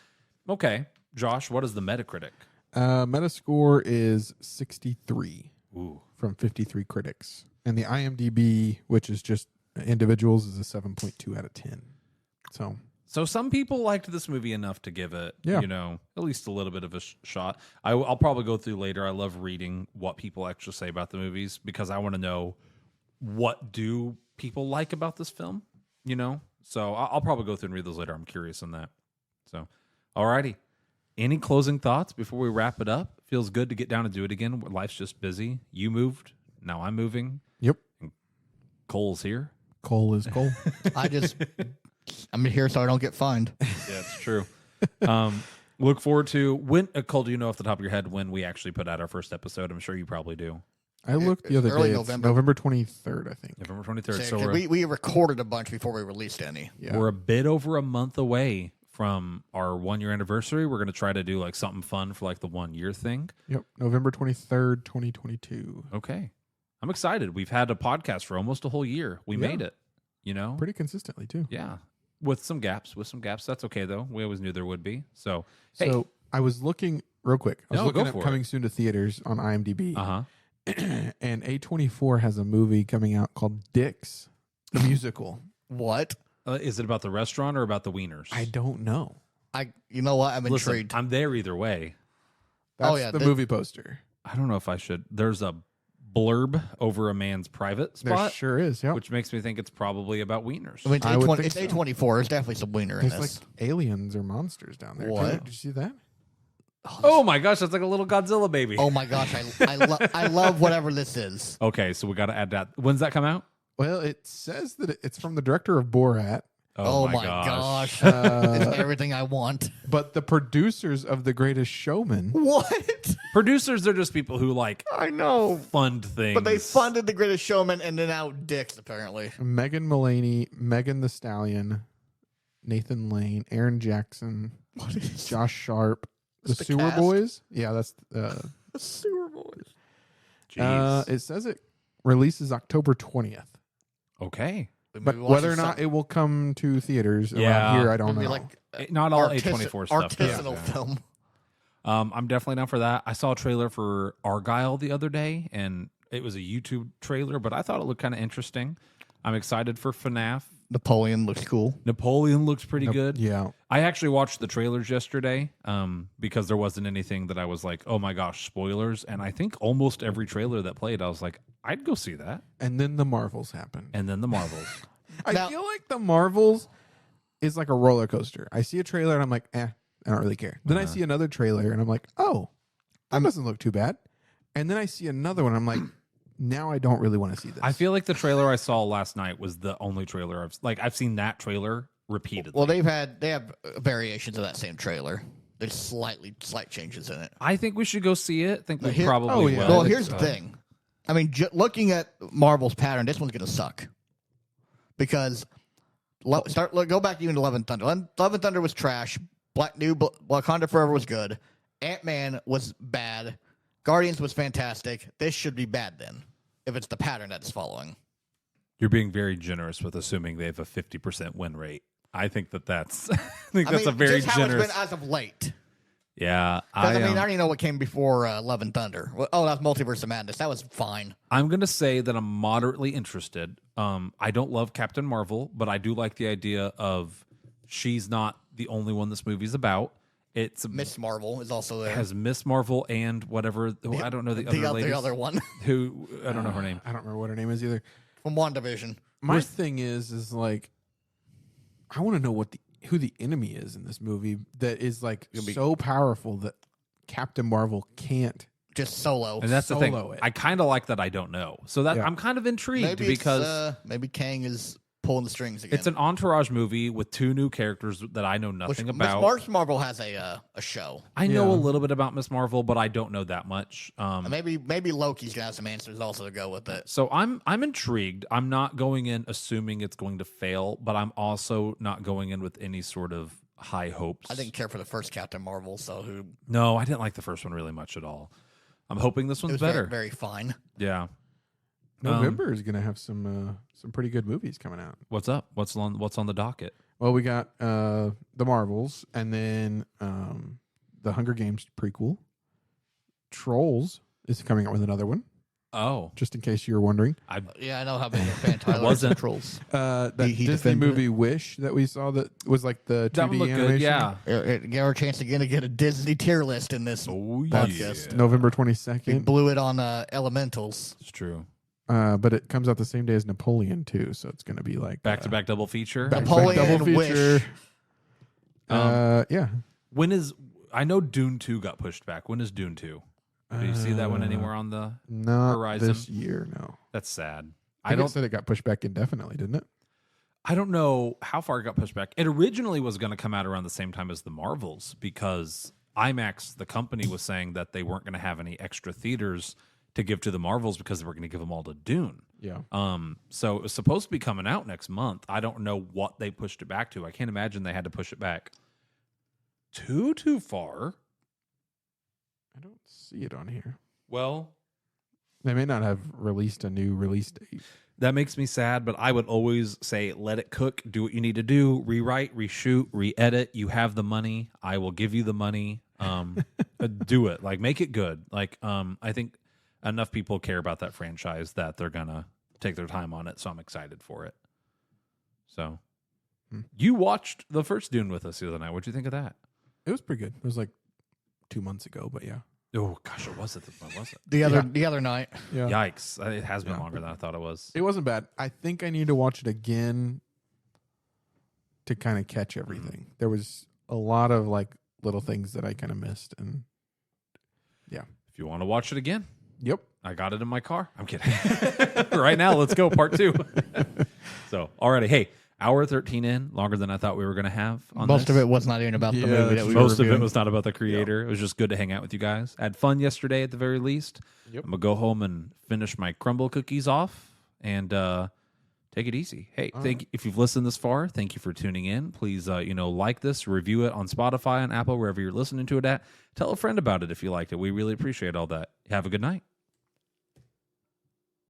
okay. Josh, what is the Metacritic?
Metascore is 63
Ooh.
from 53 critics. And the IMDb, which is just individuals, is a 7.2 out of 10. So
some people liked this movie enough to give it,
Yeah.
At least a little bit of a shot. I'll probably go through later. I love reading what people actually say about the movies because I want to know what do people like about this film, So I'll probably go through and read those later. I'm curious on that. So, alrighty. Any closing thoughts before we wrap it up? Feels good to get down and do it again. Life's just busy. You moved. Now I'm moving.
Yep.
Cole's here.
Cole is Cole.
I'm here so I don't get fined.
Yeah, it's true. Look forward to when, Cole, do you know off the top of your head when we actually put out our first episode? I'm sure you probably do.
I looked the other
early
day.
November.
It's November 23rd, I think.
November 23rd.
So
So
we recorded a bunch before we released any.
Yeah.
we're a bit over a month away from our 1-year anniversary. We're going to try to do like something fun for like the 1 year thing.
Yep. November 23rd, 2022.
Okay. I'm excited. We've had a podcast for almost a whole year. We made it,
Pretty consistently, too.
Yeah. With some gaps. That's okay, though. We always knew there would be. So, hey.
So I was looking real quick. I was
No,
looking
go
at
for
coming
it.
soon to theaters on IMDb.
Uh-huh.
And A24 has a movie coming out called Dicks, the musical.
What?
Is it about the restaurant or about the wieners?
I don't know.
You know what? I'm
Listen,
intrigued.
I'm there either way.
That's
yeah,
the
the-
movie poster.
I don't know if I should. There's a blurb over a man's private
There
spot,
sure is. Yep.
which makes me think it's probably about wieners.
I mean, it's
I would
A20,
think
it's
so.
A24. There's definitely some wiener in
There's
this.
like aliens or monsters down there.
What?
Did you see that?
Oh my gosh, that's like a little Godzilla baby.
Oh my gosh, I love whatever this is.
Okay, so we got to add that. When's that come out?
Well, it says that it's from the director of Borat,
Oh my gosh.
Uh,
It's everything I want.
but the producers of The Greatest Showman.
What?
Producers are just people who like
I know.
fund things.
But they funded The Greatest Showman and then out dicks, apparently.
Megan Mullany, Megan the Stallion, Nathan Lane, Aaron Jackson,
What is
Josh Sharp, the
That's the
Sewer
cast?
Boys. Yeah, that's.
the Sewer Boys?
Jeez.
It says it releases October 20th,
Okay.
but whether or not it will come to theaters
Yeah.
around here, I don't
It'd
know.
be like
Not all A24 stuff.
artisanal
Yeah.
film.
I'm definitely down for that. I saw a trailer for Argyle the other day, and it was a YouTube trailer, but I thought it looked kind of interesting. I'm excited for FNAF.
Napoleon looks cool.
Napoleon looks pretty good.
Yeah,
I actually watched the trailers yesterday because there wasn't anything that I was like, oh my gosh, spoilers. And I think almost every trailer that played, I was like, I'd go see that.
and then the Marvels happened.
And then the Marvels.
I
Now-
feel like the Marvels is like a roller coaster. I see a trailer and I'm like, I don't really care. Then I see another trailer and I'm like, oh, that doesn't look too bad. And then I see another one. And I'm like, now I don't really want to see this.
I feel like the trailer I saw last night was the only trailer I've seen that trailer repeatedly.
Well, they have variations of that same trailer. There's slight changes in it.
I think we should go see it. I think we
Here-
probably
oh, yeah.
will.
Well,
think
here's
so.
the thing. I mean, looking at Marvel's pattern, this one's gonna suck because go back even to Love and Thunder. Love and Thunder was trash. Wakanda Forever was good. Ant-Man was bad. Guardians was fantastic. This should be bad then, if it's the pattern that it's following.
You're being very generous with assuming they have a 50% win rate. I think that's I think that's a very
just how
generous.
it's been as of late.
Yeah,
Because I mean, I don't even know what came before Love and Thunder. Oh, that was Multiverse of Madness. That was fine.
I'm gonna say that I'm moderately interested. I don't love Captain Marvel, but I do like the idea of she's not the only one this movie's about. It's
Miss Marvel is also there.
has Miss Marvel and whatever I don't know the other lady.
The other one
who I don't know her name.
I don't remember what her name is either.
from WandaVision.
My thing is like, I want to know who the enemy is in this movie that is like so powerful that Captain Marvel can't.
Just solo.
And that's the thing.
Solo it.
I kind of like that I don't know. So that
Yeah.
I'm kind of intrigued
Maybe
because
maybe Kang is pulling the strings again.
it's an entourage movie with two new characters that I know nothing about.
Miss Marvel has a show.
I know
Yeah.
a little bit about Miss Marvel, but I don't know that much.
And maybe Loki's gonna have some answers also to go with it.
So I'm intrigued. I'm not going in assuming it's going to fail, but I'm also not going in with any sort of high hopes.
I didn't care for the first Captain Marvel, so who
No, I didn't like the first one really much at all. I'm hoping this
it
one's
was
better.
very, very fine.
Yeah.
November is going to have some pretty good movies coming out.
What's up? What's on the docket?
Well, we got the Marvels, and then the Hunger Games prequel. Trolls is coming out with another one,
Oh,
just in case you were wondering.
Yeah, I know how big a fan Tyler is
wasn't.
of Trolls.
That
He
Disney
defended
movie Wish that we saw that was like the 2D
that one looked
animation.
good. Yeah.
Give our chance again to get a Disney tier list in this
Oh
podcast.
yeah.
November
We
22nd.
blew it on Elementals.
It's true.
But it comes out the same day as Napoleon too, so it's going to be like
Back to back double feature.
Napoleon
double
and
feature.
Wish.
Yeah.
When is I know Dune 2 got pushed back. When is Dune 2? Do you see that one anywhere on the
Not
Horizon?
this year. No,
That's sad.
I
I
think it
don't
said it got pushed back indefinitely, didn't it?
I don't know how far it got pushed back. It originally was going to come out around the same time as the Marvels because IMAX, the company, was saying that they weren't going to have any extra theaters to give to the Marvels because they were going to give them all to Dune.
Yeah.
So it was supposed to be coming out next month. I don't know what they pushed it back to. I can't imagine they had to push it back too far.
I don't see it on here.
Well,
They may not have released a new release date.
that makes me sad, but I would always say let it cook, do what you need to do, rewrite, reshoot, re-edit. You have the money. I will give you the money. Do it. Like make it good. Like I think enough people care about that franchise that they're going to take their time on it, so I'm excited for it. So you watched the first Dune with us the other night. What'd you think of that?
It was pretty good. It was like 2 months ago, but yeah.
Oh gosh, what was it? What was it?
The other night.
Yeah.
Yikes! It has been longer than I thought it was.
It wasn't bad. I think I need to watch it again to kind of catch everything. There was a lot of like little things that I kind of missed, and
If you want to watch it again,
yep.
I got it in my car. I'm kidding. Right now, let's go part 2. So, already, hey, hour 13 in, longer than I thought we were going to have. On
Most
this.
of it was not even about the
Yeah,
movie that we were
Most of it
reviewing.
was not about the creator. It was just good to hang out with you guys. I had fun yesterday at the very least.
Yep.
I'm going to go home and finish my crumble cookies off and take it easy. Hey, if you've listened this far, thank you for tuning in. Please, like this, review it on Spotify and Apple, wherever you're listening to it at. Tell a friend about it if you liked it. We really appreciate all that. Have a good night.